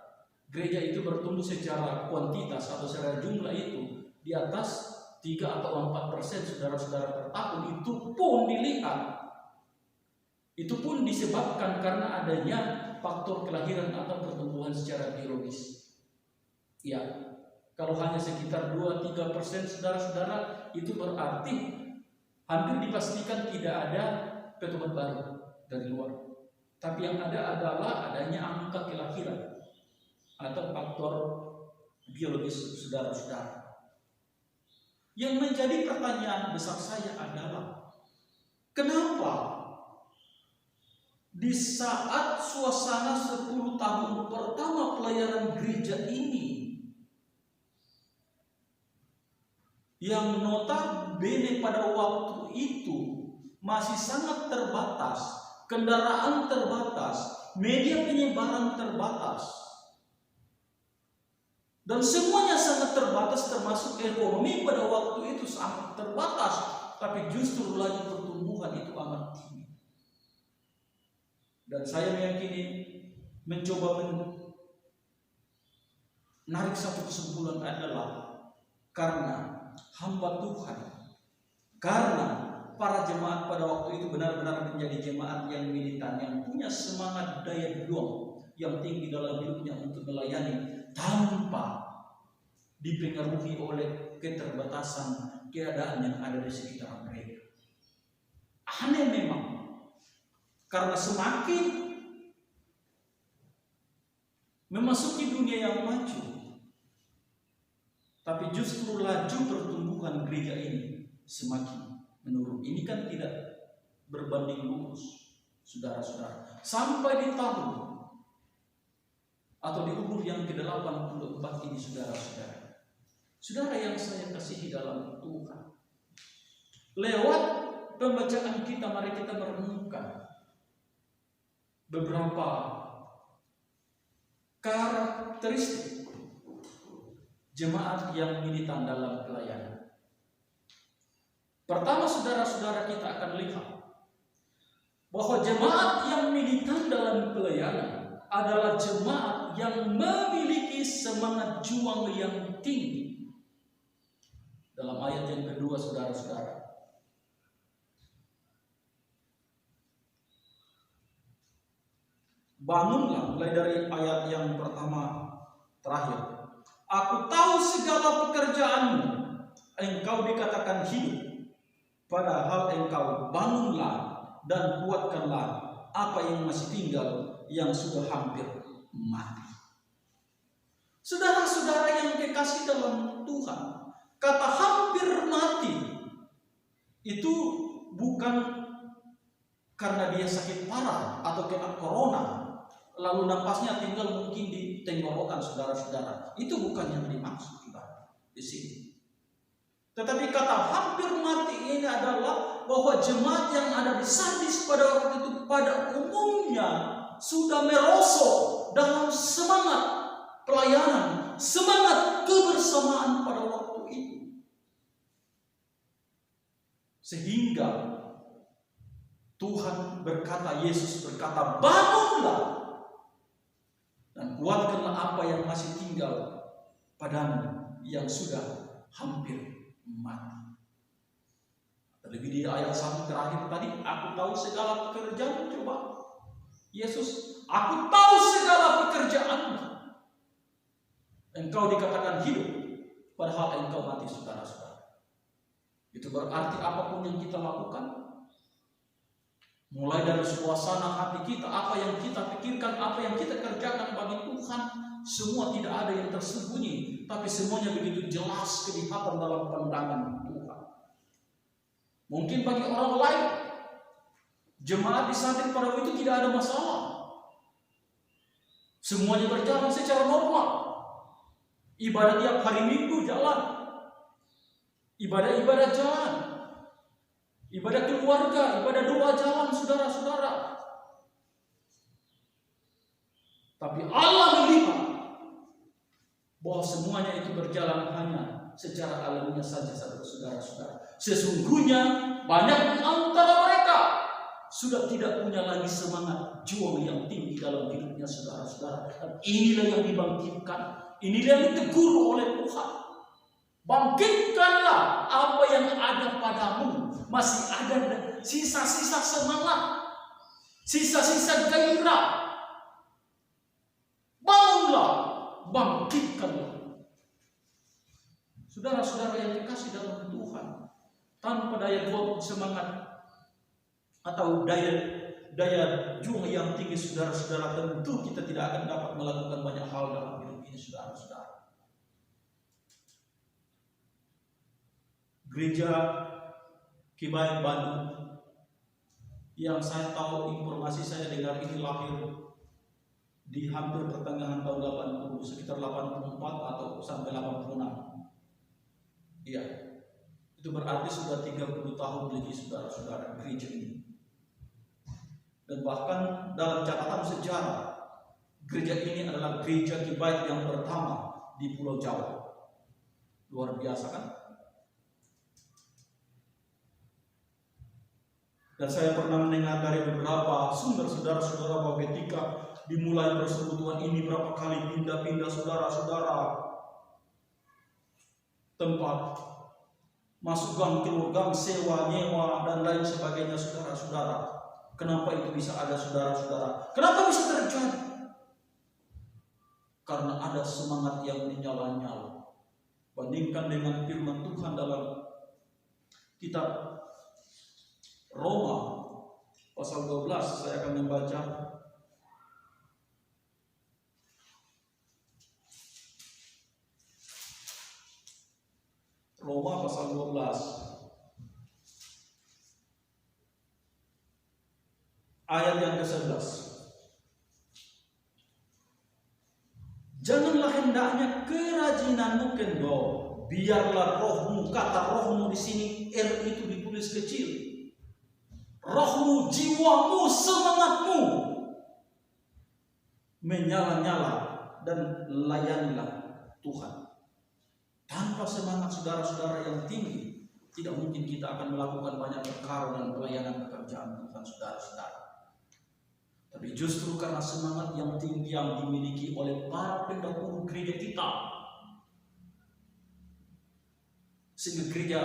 gereja itu bertumbuh secara kuantitas atau secara jumlah itu di atas 3 atau 4% saudara-saudara per tahun. Itu pun dilihat, itu pun disebabkan karena adanya faktor kelahiran atau pertumbuhan secara biologis. Ya, kalau hanya sekitar 2-3% saudara-saudara, itu berarti hampir dipastikan tidak ada petugas baru dari luar. Tapi yang ada adalah adanya angka kelahiran atau faktor biologis saudara-saudara. Yang menjadi pertanyaan besar saya adalah, kenapa di saat suasana 10 tahun pertama pelayanan gereja ini, yang notabene pada waktu itu masih sangat terbatas, kendaraan terbatas, media penyebaran terbatas, dan semuanya sangat terbatas, termasuk ekonomi pada waktu itu sangat terbatas, tapi justru laju pertumbuhan itu amat tinggi. Dan saya meyakini mencoba menarik satu kesimpulan adalah karena hamba Tuhan, karena para jemaat pada waktu itu benar-benar menjadi jemaat yang militan, yang punya semangat daya juang yang tinggi dalam hidupnya untuk melayani tanpa dipengaruhi oleh keterbatasan keadaan yang ada di sekitar mereka. Aneh memang, karena semakin memasuki dunia yang maju, tapi justru laju pertumbuhan gereja ini semakin menurun. Ini kan tidak berbanding lurus, saudara-saudara. Sampai di tahun atau di umur yang ke-84 ini, saudara-saudara. Saudara yang saya kasihi dalam Tuhan, lewat pembacaan kita, mari kita merenungkan beberapa karakteristik jemaat yang militan dalam pelayanan. Pertama, saudara-saudara, kita akan lihat bahwa jemaat yang militan dalam pelayanan adalah jemaat yang memiliki semangat juang yang tinggi. Dalam ayat yang kedua, saudara-saudara, bangunlah, mulai dari ayat yang pertama terakhir. Aku tahu segala pekerjaanmu, engkau dikatakan hidup, padahal engkau bangunlah dan kuatkanlah apa yang masih tinggal, yang sudah hampir mati. Saudara-saudara yang kekasih dalam Tuhan, kata hampir mati itu bukan karena dia sakit parah atau kena corona, lalu napasnya tinggal mungkin di tenggorokan, saudara-saudara. Itu bukan yang dimaksud kita di sini. Tetapi kata hampir mati ini adalah bahwa jemaat yang ada di Sardis pada waktu itu pada umumnya sudah merosot dalam semangat pelayanan, semangat kebersamaan pada waktu itu. Sehingga Tuhan berkata, Yesus berkata, bangunlah dan kuatkanlah apa yang masih tinggal padamu yang sudah hampir mati. Terlebih di ayat 1 terakhir tadi, aku tahu segala pekerjaan. Coba Yesus, aku tahu segala pekerjaanmu. Engkau dikatakan hidup, padahal engkau mati, saudara-saudara. Itu berarti apapun yang kita lakukan, mulai dari suasana hati kita, apa yang kita pikirkan, apa yang kita kerjakan bagi Tuhan, semua tidak ada yang tersembunyi, tapi semuanya begitu jelas kelihatan dalam pandangan Tuhan. Mungkin bagi orang lain, jemaat di Sardis pada waktu itu tidak ada masalah. Semuanya berjalan secara normal. Ibadah tiap hari Minggu jalan. Ibadah-ibadah jalan. Ibadah keluarga, ibadah doa jalan, saudara-saudara. Tapi Allah melihat bahwa semuanya itu berjalan hanya secara alamiah saja, saudara-saudara. Sesungguhnya banyak di antara mereka sudah tidak punya lagi semangat juang yang tinggi dalam hidupnya, saudara-saudara. Dan inilah yang dibangkitkan, inilah yang ditegur oleh Tuhan. Bangkitkanlah apa yang ada padamu. Masih ada sisa-sisa semangat, sisa-sisa gairah. Bangunlah, bangkitkanlah. Saudara-saudara yang dikasih dalam Tuhan, tanpa daya buat semangat atau daya juang yang tinggi, saudara-saudara, tentu kita tidak akan dapat melakukan banyak hal dalam hidup ini, saudara-saudara. Gereja Kibaik Bandung, yang saya tahu, informasi saya dengar ini lahir di hampir pertengahan tahun 80, sekitar 84 atau sampai 86. Iya, itu berarti sudah 30 tahun lebih, saudara-saudara, gereja ini. Dan bahkan dalam catatan sejarah, gereja ini adalah gereja Kibaik yang pertama di Pulau Jawa. Luar biasa kan? Dan saya pernah mendengar dari beberapa sumber, saudara-saudara, bahwa ketika dimulai persekutuan ini, berapa kali pindah-pindah, saudara-saudara, tempat, masuk gang, keluar gang, sewa, nyewa, dan lain sebagainya, saudara-saudara. Kenapa itu bisa ada, saudara-saudara? Kenapa bisa terjadi? Karena ada semangat yang menyala-nyala. Bandingkan dengan firman Tuhan dalam kitab Roma pasal 12, saya akan membaca. Roma pasal 12 ayat yang ke-11. Janganlah hendaknya kerajinanmu kendor, biarlah rohmu, kata rohmu di sini R itu ditulis kecil. Rohmu, jiwamu, semangatmu menyala-nyala dan layanilah Tuhan. Tanpa semangat, saudara-saudara, yang tinggi, tidak mungkin kita akan melakukan banyak perkara dan pelayanan pekerjaan Tuhan, saudara-saudara. Tapi justru karena semangat yang tinggi yang dimiliki oleh para pendahulu gereja kita, sehingga gereja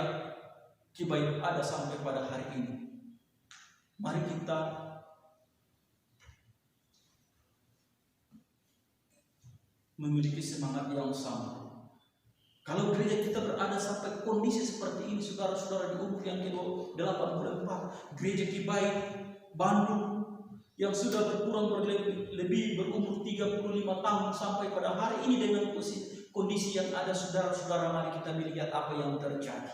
Kibaik ada sampai pada hari ini. Mari kita memiliki semangat yang sama. Kalau gereja kita berada sampai kondisi seperti ini, saudara-saudara, di umur yang ke-84, gereja Kibaik Bandung yang sudah berumur 35 tahun sampai pada hari ini dengan kondisi yang ada, saudara-saudara, mari kita melihat apa yang terjadi.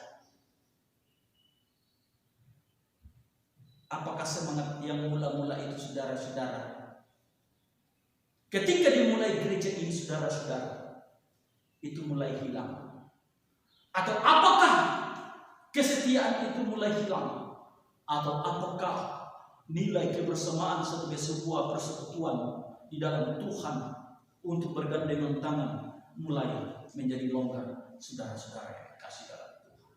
Apakah semangat yang mula-mula itu, saudara-saudara, ketika dimulai gereja ini, saudara-saudara, itu mulai hilang? Atau apakah kesetiaan itu mulai hilang? Atau apakah nilai kebersamaan sebagai sebuah persekutuan di dalam Tuhan untuk bergandengan tangan mulai menjadi longgar, saudara-saudara yang dikasih dalam Tuhan?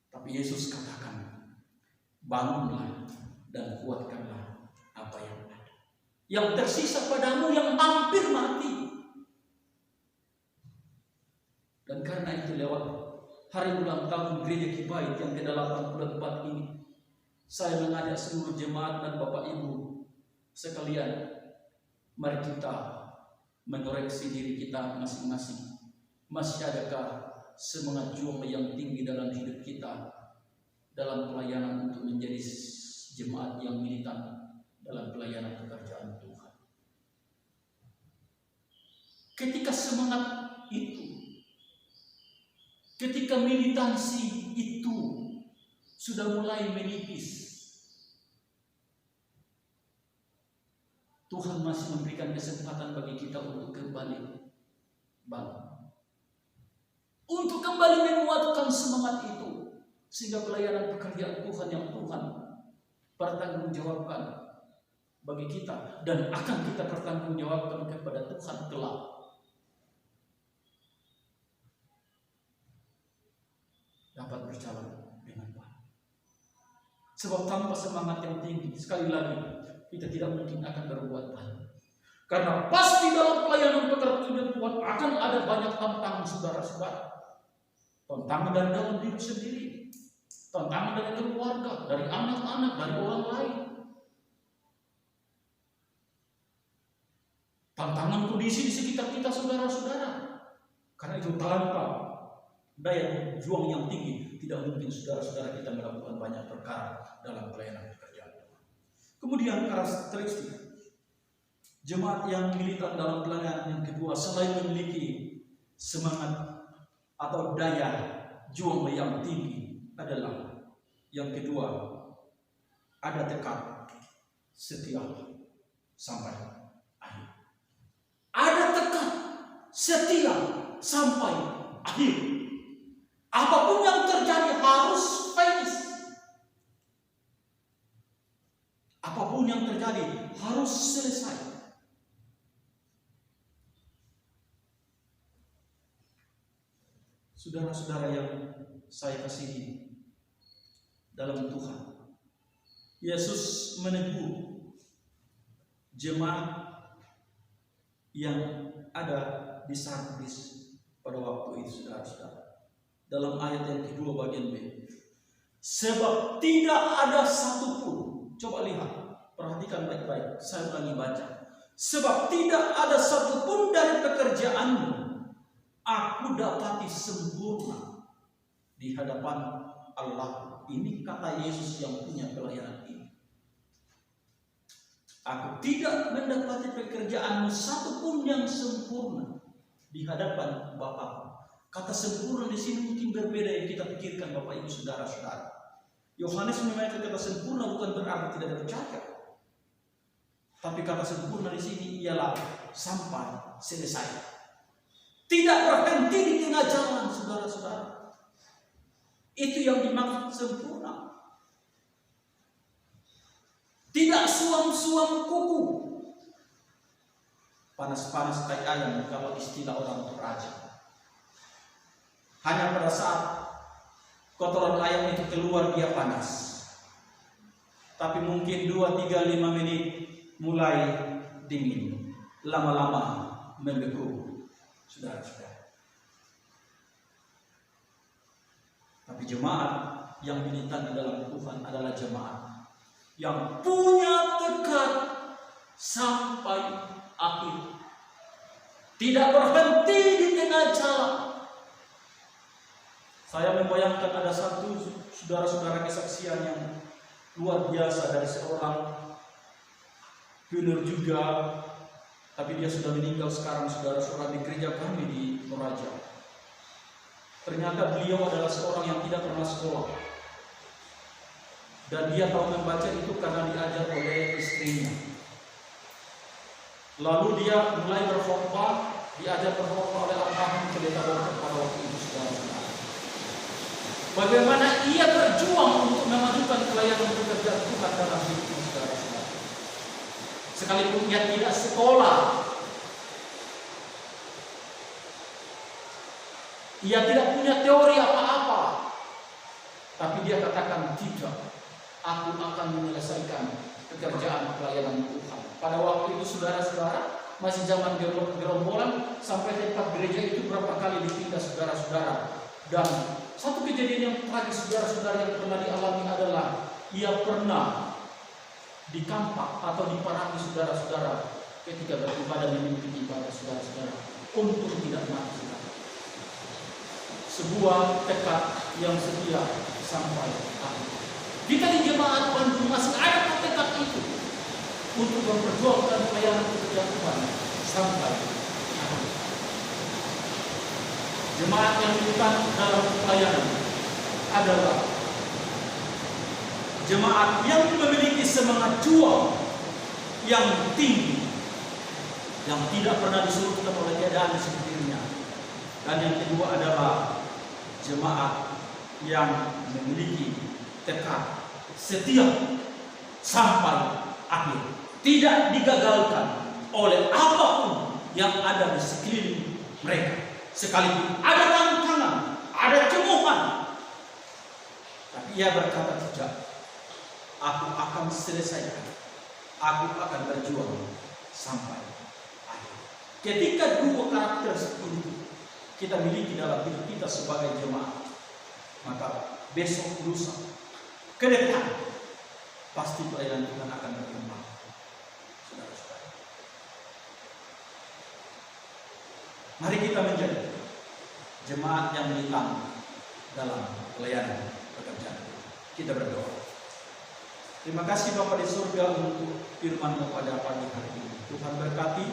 Tapi Yesus katakan, bangunlah dan kuatkanlah apa yang ada. Yang tersisa padamu yang hampir mati. Dan karena itu, lewat hari ulang tahun gereja Kibaik yang ke-84 ini, saya mengajak seluruh jemaat dan Bapak Ibu sekalian, mari kita mengoreksi diri kita masing-masing. Masih adakah semangat juang yang tinggi dalam hidup kita dalam pelayanan untuk menjadi jemaat yang militan dalam pelayanan pekerjaan Tuhan? Ketika semangat itu, ketika militansi itu sudah mulai menipis, Tuhan masih memberikan kesempatan bagi kita untuk kembali bangun, untuk kembali menguatkan semangat itu, sehingga pelayanan pekerjaan Tuhan yang Tuhan pertanggungjawabkan bagi kita dan akan kita pertanggungjawabkan kepada Tuhan kelak, dapat berjalan Sebab tanpa semangat yang tinggi, sekali lagi, kita tidak mungkin akan berbuat banyak. Karena pasti dalam pelayanan pekerjaan Tuhan akan ada banyak tantangan saudara-saudara. Tantangan dari dalam diri sendiri, tantangan dari keluarga, dari anak-anak, dari orang lain. Tantangan kondisi di sekitar kita saudara-saudara. Karena itu tanpa daya juang yang tinggi, tidak mungkin saudara-saudara kita melakukan banyak perkara dalam pelayanan pekerjaan Tuhan. Kemudian karakteristik jemaat yang militan dalam pelayanan yang kedua, selain memiliki semangat atau daya juang yang tinggi, adalah yang kedua, ada tekad setia sampai akhir. Ada tekad setia sampai akhir. Apapun yang terjadi harus finish. Apapun yang terjadi harus selesai. Saudara-saudara yang saya kasihi dalam Tuhan, Yesus menegur jemaat yang ada di Sardis pada waktu itu, saudara-saudara. Dalam ayat yang kedua bagian B, sebab tidak ada satupun, coba lihat, perhatikan baik-baik, saya ulangi baca. Sebab tidak ada satupun dari pekerjaanmu aku dapati sempurna di hadapan Allah. Ini kata Yesus yang punya pelayanan ini. Aku tidak mendapati pekerjaanmu satupun yang sempurna di hadapan Bapa. Kata sempurna di sini mungkin berbeda yang kita pikirkan, Bapak Ibu Saudara-saudara. Yohanes memakai kata sempurna bukan berarti tidak bercacat. Tapi kata sempurna di sini ialah sampai selesai. Tidak berhenti di tengah jalan, saudara-saudara. Itu yang dimaksud sempurna. Tidak suam-suam kuku. Panas-panas kayak ayam kalau istilah orang Toraja. Hanya pada saat kotoran ayam itu keluar dia panas. Tapi mungkin 2, 3, 5 menit mulai dingin. Lama-lama membeku, saudara-saudara. Tapi jemaat yang militan di dalam Tuhan adalah jemaat yang punya tekad sampai akhir. Tidak berhenti di tengah jalan. Saya membayangkan ada satu saudara-saudara kesaksian yang luar biasa dari seorang pionir juga, tapi dia sudah meninggal sekarang, saudara-saudara, di gereja kami di Toraja. Ternyata beliau adalah seorang yang tidak pernah sekolah, dan dia tahu membaca itu karena diajar oleh istrinya. Lalu dia mulai berkhotbah, diajar berkhotbah oleh Al-Faham Pendeta Borger pada waktu itu, saudara-saudara. Bagaimana ia berjuang untuk memajukan pelayanan pekerjaan Tuhan dalam hidupnya, saudara-saudara. Sekalipun ia tidak sekolah, ia tidak punya teori apa-apa, tapi dia katakan, tidak, aku akan menyelesaikan pekerjaan pelayanan Tuhan. Pada waktu itu, saudara-saudara, masih zaman gerombolan, sampai tempat gereja itu berapa kali dipindah, saudara-saudara. Dan satu kejadian yang tragis, saudara-saudara, yang pernah dialami adalah ia pernah dikampak atau diparangi, saudara-saudara, ketika beribadah memimpin ibadah, saudara-saudara, untuk tidak mati. Sebuah tekad yang setia sampai akhir. Kita di jemaat Bandung masih ada tekad itu untuk memperjuangkan pelayanan pekerjaan Tuhan sampai akhir. Jemaat yang militan dalam pelayanan adalah jemaat yang memiliki semangat juang yang tinggi, yang tidak pernah disurutkan oleh keadaan di sekelilingnya. Dan yang kedua adalah jemaat yang memiliki tekad setia sampai akhir, tidak digagalkan oleh apapun yang ada di sekeliling mereka. Sekalipun ada tantangan, ada cemohan, tapi ia berkata tidak. aku akan selesaikan. Aku akan berjuang sampai akhir. Ketika dua karakter ini kita miliki dalam hidup kita sebagai jemaat, maka besok lusa ke depan pasti pelayanan Tuhan akan berkembang. Saudara-saudara, mari kita menjadi jemaat yang militan dalam pelayanan pekerjaan. Kita berdoa. Terima kasih Bapa di surga untuk firman-Mu pada pagi hari ini. Tuhan berkati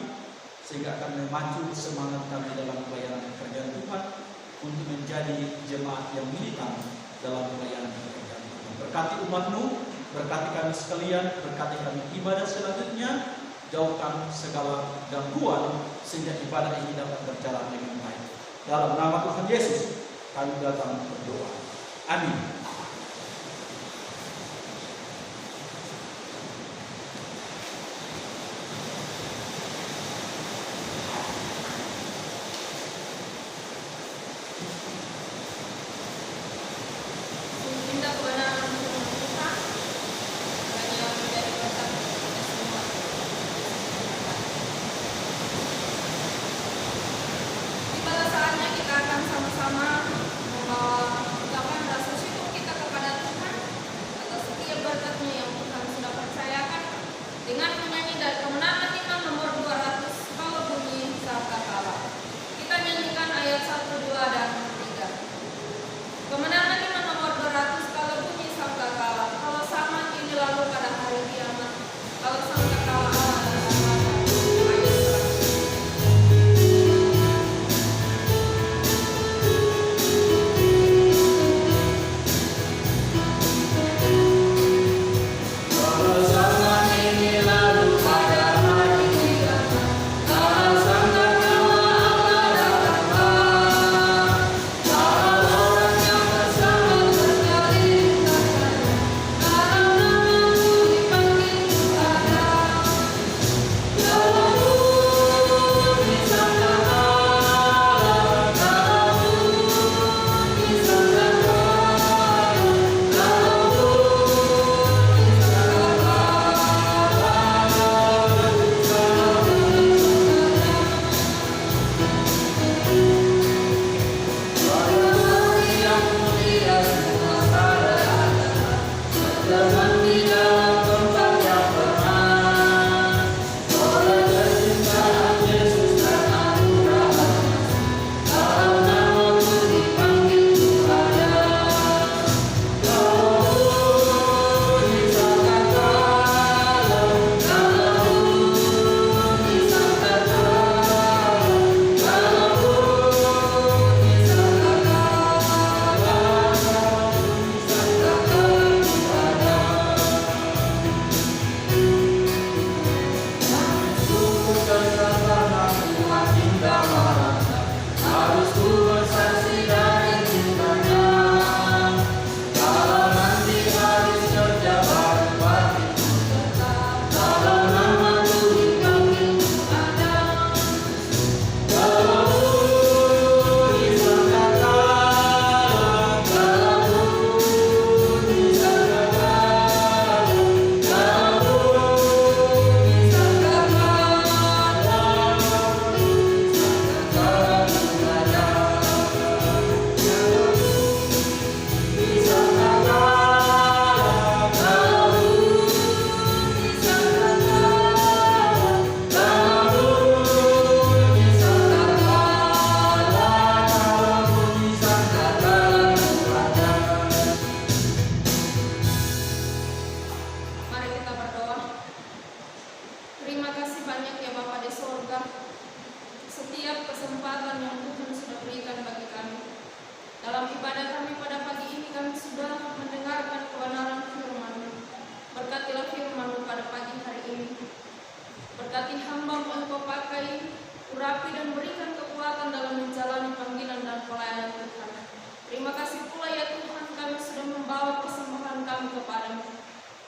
sehingga akan memacu semangat kami dalam pelayanan pekerjaan Tuhan untuk menjadi jemaat yang militan dalam pelayanan pekerjaan Tuhan. Berkati umat-Mu, berkati kami sekalian, berkati kami ibadah selanjutnya, jauhkan segala gangguan sehingga ibadah ini dapat berjalan dengan baik. Dalam nama Tuhan Yesus kami datang berdoa. Amin. Minta kebenaran firman Tuhan, kiranya menjadi berkat bagi kita semua. Tiba saatnya kita akan sama-sama membawa ungkapan rasa syukur kita kepada Tuhan atas setiap berkat-Nya yang Tuhan sudah percayakan dengan menyanyi dari Kemenangan Iman nomor 200 kalau bunyi sangkakala. Kita nyanyikan ayat 1, 2, dan 3. Kemenangan Iman nomor 200 kalau bunyi sangkakala. Kalau sama kini lalu pada hari kiamat. Kalau sangkakala Allah dan Tuhan. Ayat 1.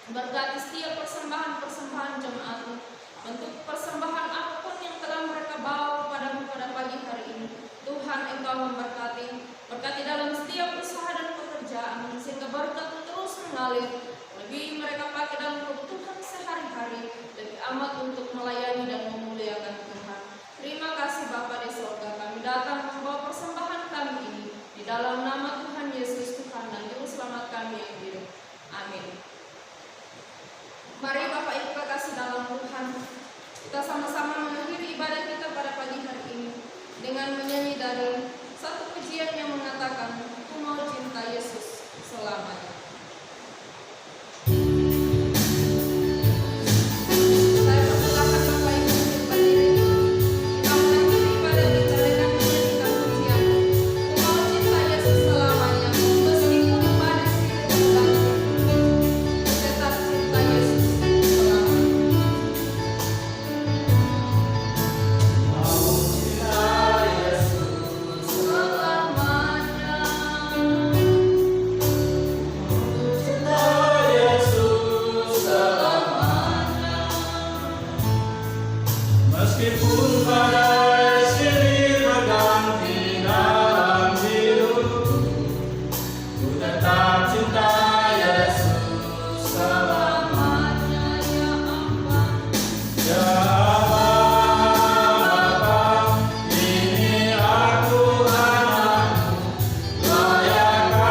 Berkati setiap persembahan-persembahan jemaat-Mu. Bentuk persembahan apapun yang telah mereka bawa kepadamu pada pagi hari ini, Tuhan Engkau memberkati. Berkati dalam setiap usaha dan pekerjaan, sehingga berkat terus mengalir. Lebih mereka amat untuk melayani dan memuliakan Tuhan. Terima kasih Bapa di sorga, kami datang membawa persembahan kami ini di dalam nama Tuhan Yesus, Tuhan dan Juru Selamat kami yang hidup. Amin. Mari Bapak Ibu kekasih dalam Tuhan, kita sama-sama mengakhiri ibadah kita pada pagi hari ini dengan menyanyi dari satu pujian yang mengatakan, "Ku mau cinta Yesus selamanya." Saya persilakan Bapak Ibu untuk berdiri. Kita mengakhiri ibadah kita dengan menyanyikan pujian, "Ku mau cinta Yesus selamanya." Meskipun badai silih berganti, tetap cinta Yesus selamanya. Meskipun badai silih berganti dalam hidupku, ku tetap cinta Yesus selamanya. Ya Allah, ini aku anakmu,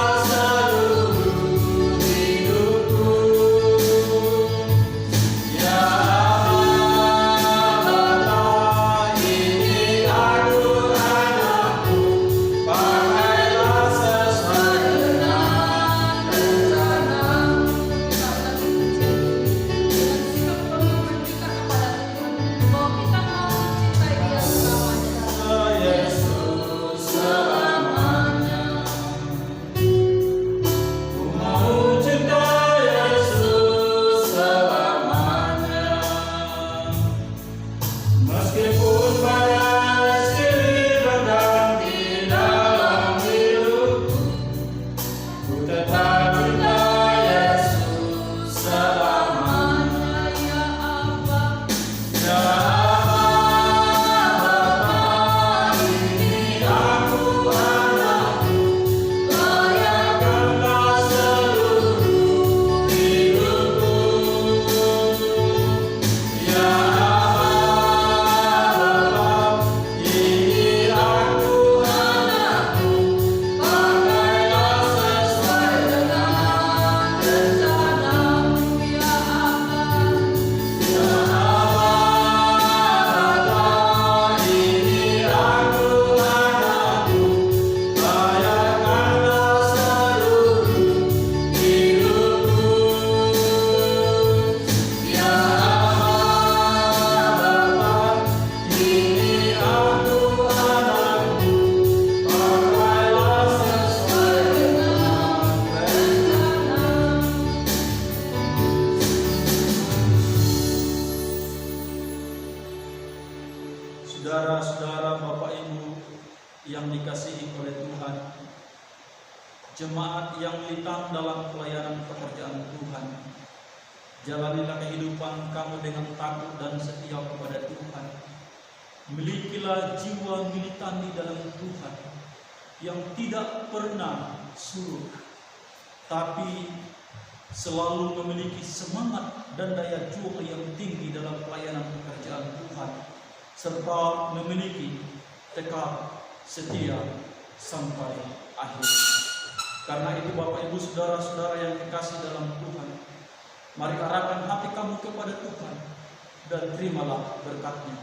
layakkanlah seluruh hidupku. Ya meskipun badai silih berganti dalam hidupku, ku tetap cinta Yesus selamanya. Ya Allah, ini aku anakmu, layakkanlah seluruh hidupku. Ya saudara-saudara, Bapak Ibu yang dikasihi oleh Tuhan, jemaat yang litang dalam pelayanan pekerjaan Tuhan, jalanilah kehidupan kamu dengan takut dan setia kepada Tuhan. Milikilah jiwa militan di dalam Tuhan yang tidak pernah surut, tapi selalu memiliki semangat dan daya juang yang tinggi dalam pelayanan pekerjaan Tuhan, serta memiliki tekad setia sampai akhir. Karena itu Bapak Ibu saudara-saudara yang dikasih dalam Tuhan, mari arahkan hati kamu kepada Tuhan dan terimalah berkat-Nya.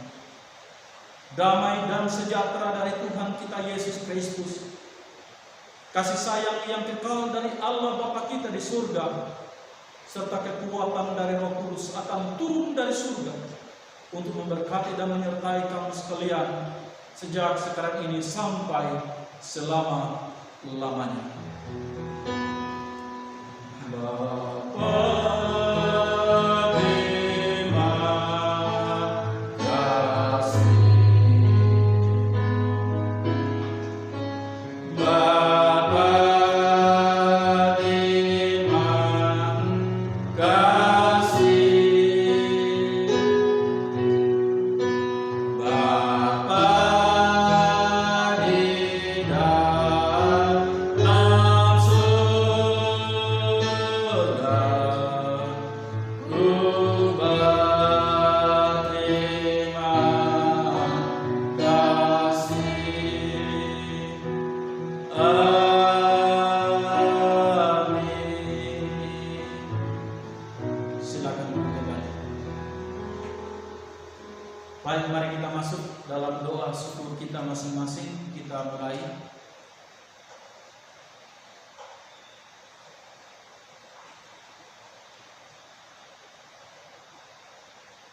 Damai dan sejahtera dari Tuhan kita Yesus Kristus, kasih sayang yang kekal dari Allah Bapa kita di surga, serta kekuatan dari Roh Kudus akan turun dari surga untuk memberkati dan menyertai kamu sekalian sejak sekarang ini sampai selama-lamanya. Surga Baik, mari kita masuk dalam doa syukur kita masing-masing. Kita mulai.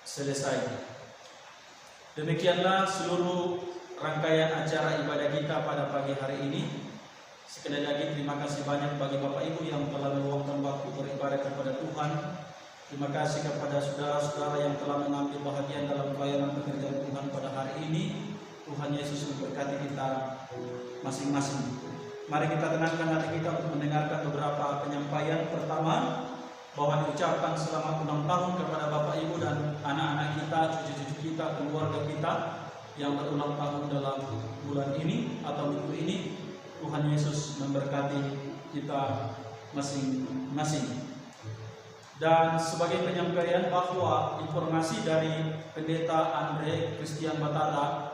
Selesai. Demikianlah seluruh rangkaian acara ibadah kita pada pagi hari ini. Sekali lagi terima kasih banyak bagi Bapak Ibu yang telah meluangkan waktu beribadah kepada Tuhan. Terima kasih kepada saudara-saudara yang telah mengambil bahagian dalam pelayanan pekerjaan Tuhan pada hari ini. Tuhan Yesus memberkati kita masing-masing. Mari kita tenangkan hati kita untuk mendengarkan beberapa penyampaian. Pertama, bahwa diucapkan selamat ulang tahun kepada Bapak Ibu dan anak-anak kita, cucu-cucu kita, keluarga kita yang berulang tahun dalam bulan ini atau minggu ini. Tuhan Yesus memberkati kita masing-masing. Dan sebagai penyampaian bahwa informasi dari Pendeta Andre Christian Batara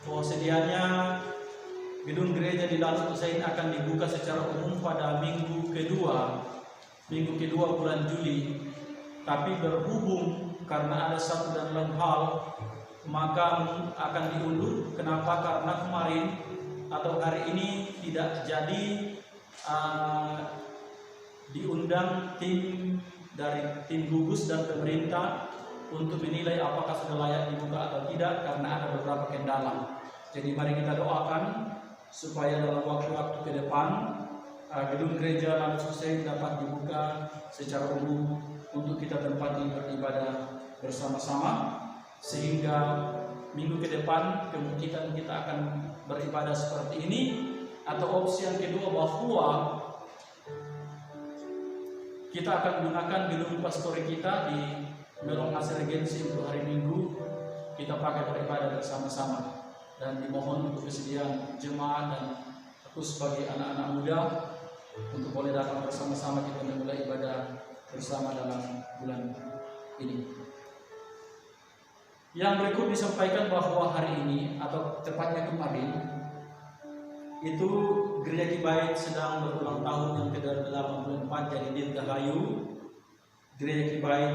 bahwa sedianya gedung gereja di Dalut Usain akan dibuka secara umum pada minggu kedua bulan Juli. Tapi berhubung karena ada satu dan lain hal, maka akan diundur. Kenapa? Karena kemarin atau hari ini tidak jadi diundang tim dari tim gugus dan pemerintah untuk menilai apakah sudah layak dibuka atau tidak karena ada beberapa kendala. Jadi mari kita doakan supaya dalam waktu-waktu ke depan gedung gereja Dalut Usain dapat dibuka secara umum untuk kita tempati beribadah bersama-sama, sehingga minggu ke depan kemungkinan kita akan beribadah seperti ini. Atau opsi yang kedua bahwa kita akan gunakan gedung pastori kita di Melong Asir Regensi untuk hari Minggu kita pakai beribadah bersama-sama, dan dimohon untuk kesediaan jemaat dan aku sebagai anak-anak muda untuk boleh datang bersama-sama kita memulai ibadah bersama dalam bulan ini. Yang berikut disampaikan bahwa hari ini atau tepatnya kemarin itu Gereja Kibait sedang berulang tahun yang ke-84, jadi Dirgahayu Gereja Kibait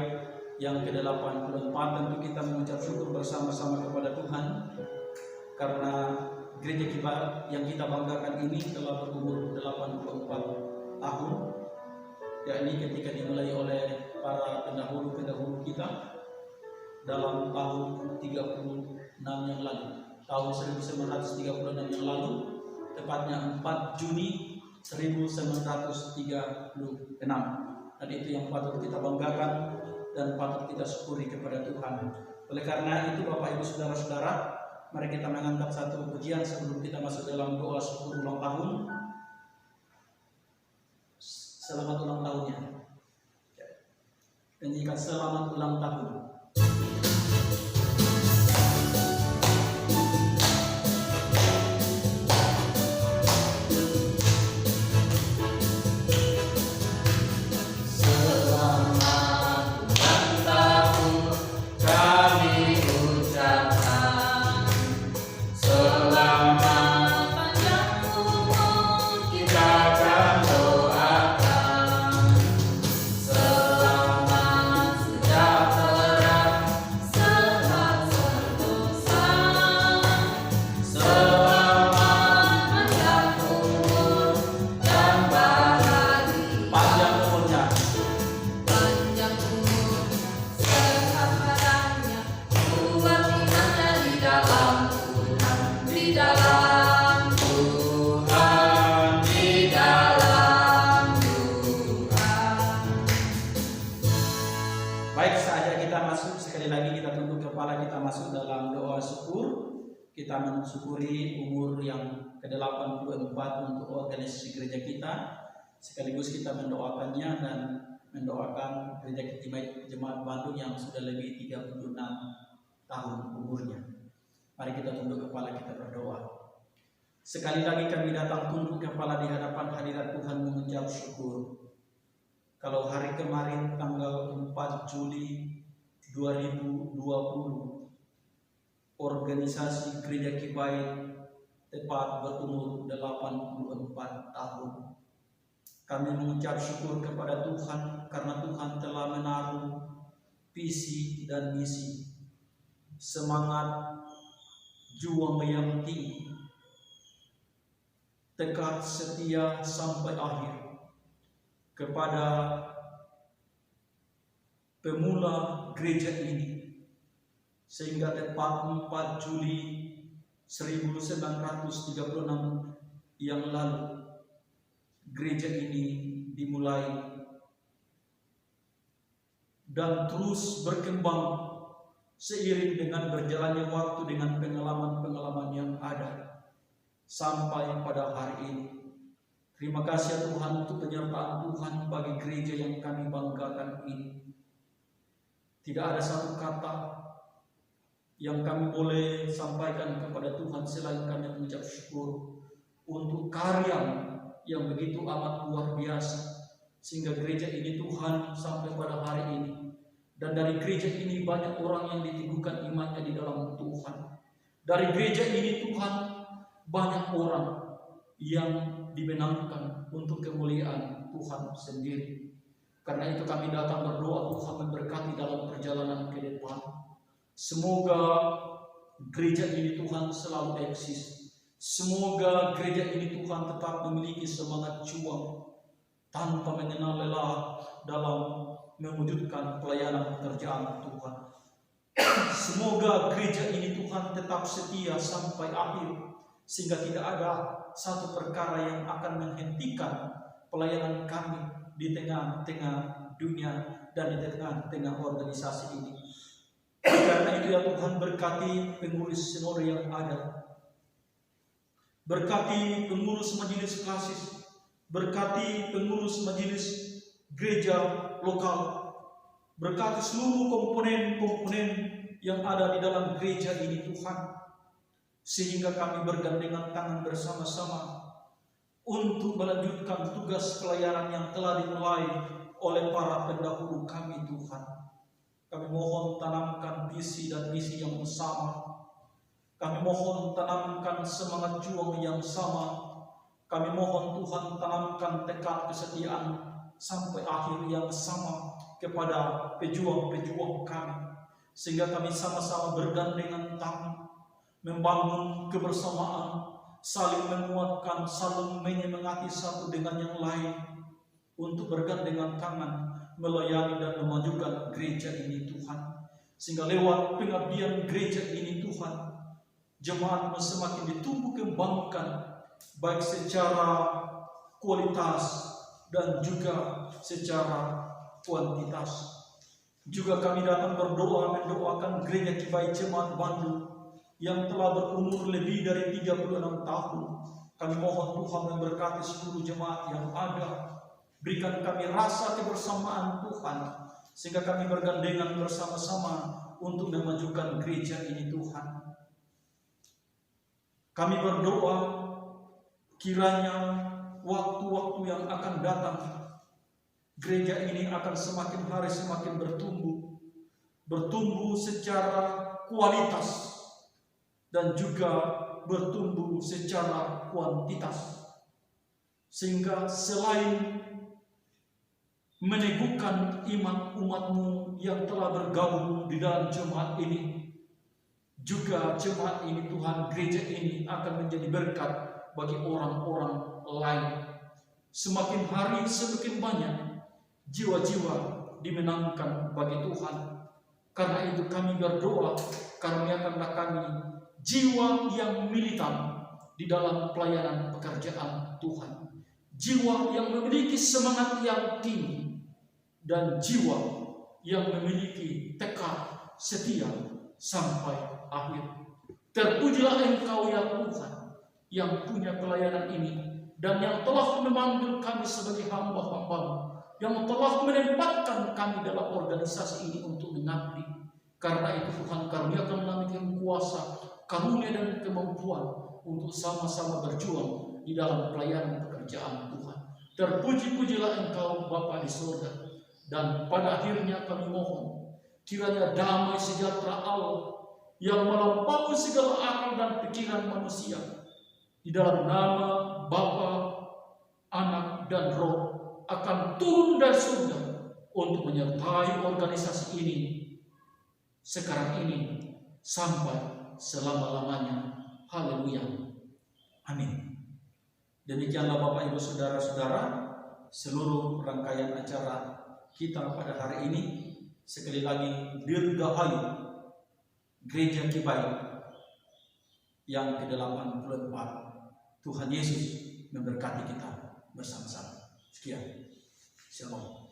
yang ke-84. Tentu kita mengucap syukur bersama-sama kepada Tuhan karena Gereja Kibait yang kita banggakan ini telah berumur 84 tahun, yakni ketika dimulai oleh para pendahulu kita dalam tahun 36 yang lalu, tahun 1936 yang lalu, tepatnya 4 Juni 1936. Dan itu yang patut kita banggakan dan patut kita syukuri kepada Tuhan. Oleh karena itu Bapak Ibu Saudara-saudara, mari kita mengangkat satu pujian sebelum kita masuk dalam doa syukur ulang tahun. Selamat ulang tahunnya. Nyanyikan selamat ulang tahun. Kita mensyukuri umur yang ke-84 untuk organisasi gereja kita, sekaligus kita mendoakannya dan mendoakan gereja Kibait Jemaat Bandung yang sudah lebih 36 tahun umurnya. Mari kita tunduk kepala, kita berdoa. Sekali lagi kami datang tunduk kepala di hadapan hadirat Tuhan mengucap syukur. Kalau hari kemarin tanggal 4 Juli 2020 organisasi Gereja Kibait tepat berumur 84 tahun. Kami mengucap syukur kepada Tuhan karena Tuhan telah menaruh visi dan misi semangat juang yang tinggi, tekad setia sampai akhir kepada pemula gereja ini, sehingga tepat 4 Juli 1936 yang lalu gereja ini dimulai dan terus berkembang seiring dengan berjalannya waktu dengan pengalaman-pengalaman yang ada sampai pada hari ini. Terima kasih Tuhan untuk penyertaan Tuhan bagi gereja yang kami banggakan ini. Tidak ada satu kata yang kami boleh sampaikan kepada Tuhan selain kami mengucap syukur untuk karya yang begitu amat luar biasa, sehingga gereja ini Tuhan sampai pada hari ini. Dan dari gereja ini banyak orang yang diteguhkan imannya di dalam Tuhan. Dari gereja ini Tuhan banyak orang yang dimenangkan untuk kemuliaan Tuhan sendiri. Karena itu kami datang berdoa Tuhan memberkati dalam perjalanan ke depan. Semoga gereja ini Tuhan selalu eksis. Semoga gereja ini Tuhan tetap memiliki semangat juang tanpa mengenal lelah dalam mewujudkan pelayanan pekerjaan Tuhan. Semoga gereja ini Tuhan tetap setia sampai akhir, sehingga tidak ada satu perkara yang akan menghentikan pelayanan kami di tengah-tengah dunia dan di tengah-tengah organisasi ini. Karena itu ya Tuhan, berkati pengurus sinode yang ada, berkati pengurus majelis klasis, berkati pengurus majelis gereja lokal, berkati seluruh komponen-komponen yang ada di dalam gereja ini Tuhan, sehingga kami bergandengan tangan bersama-sama untuk melanjutkan tugas pelayanan yang telah dimulai oleh para pendahulu kami Tuhan. Kami mohon tanamkan visi dan misi yang sama. Kami mohon tanamkan semangat juang yang sama. Kami mohon Tuhan tanamkan tekad kesetiaan sampai akhir yang sama kepada pejuang-pejuang kami, sehingga kami sama-sama bergandengan tangan membangun kebersamaan, saling menguatkan, saling menyemangati satu dengan yang lain untuk bergandengan tangan melayani dan memajukan gereja ini Tuhan. Sehingga lewat pengabdian gereja ini Tuhan, jemaat semakin ditumbuh kembangkan, baik secara kualitas dan juga secara kuantitas. Juga kami datang berdoa mendoakan gereja Kibai Jemaat Bandung yang telah berumur lebih dari 36 tahun. Kami mohon Tuhan memberkati seluruh jemaat yang ada. Berikan kami rasa kebersamaan Tuhan, sehingga kami bergandengan bersama-sama untuk memajukan gereja ini Tuhan. Kami berdoa kiranya waktu-waktu yang akan datang, gereja ini akan semakin hari semakin bertumbuh secara kualitas dan juga bertumbuh secara kuantitas, sehingga selain meneguhkan iman umatmu yang telah bergabung di dalam jemaat ini, juga jemaat ini Tuhan, gereja ini akan menjadi berkat bagi orang-orang lain. Semakin hari semakin banyak jiwa-jiwa dimenangkan bagi Tuhan. Karena itu kami berdoa, karuniakanlah kami jiwa yang militan di dalam pelayanan pekerjaan Tuhan, jiwa yang memiliki semangat yang tinggi, dan jiwa yang memiliki tekad setia sampai akhir. Terpujilah Engkau ya Tuhan, yang punya pelayanan ini dan yang telah memanggil kami sebagai hamba-hamba-Mu, yang telah menempatkan kami dalam organisasi ini untuk mengabdi. Karena itu Tuhan, karuniakanlah kami kuasa, karunia dan kemampuan untuk sama-sama berjuang di dalam pelayanan pekerjaan Tuhan. Terpuji-pujilah Engkau Bapa di surga. Dan pada akhirnya kami mohon kiranya damai sejahtera Allah yang melampaui segala akal dan pikiran manusia, di dalam nama Bapa, Anak, dan Roh, akan turun dari surga untuk menyertai organisasi ini sekarang ini sampai selama-lamanya. Haleluya. Amin. Demikianlah Bapak Ibu Saudara-saudara, seluruh rangkaian acara kita pada hari ini. Sekali lagi, Dirgahayu Gereja Kibai yang ke-84. Tuhan Yesus memberkati kita bersama-sama. Sekian. Shalom.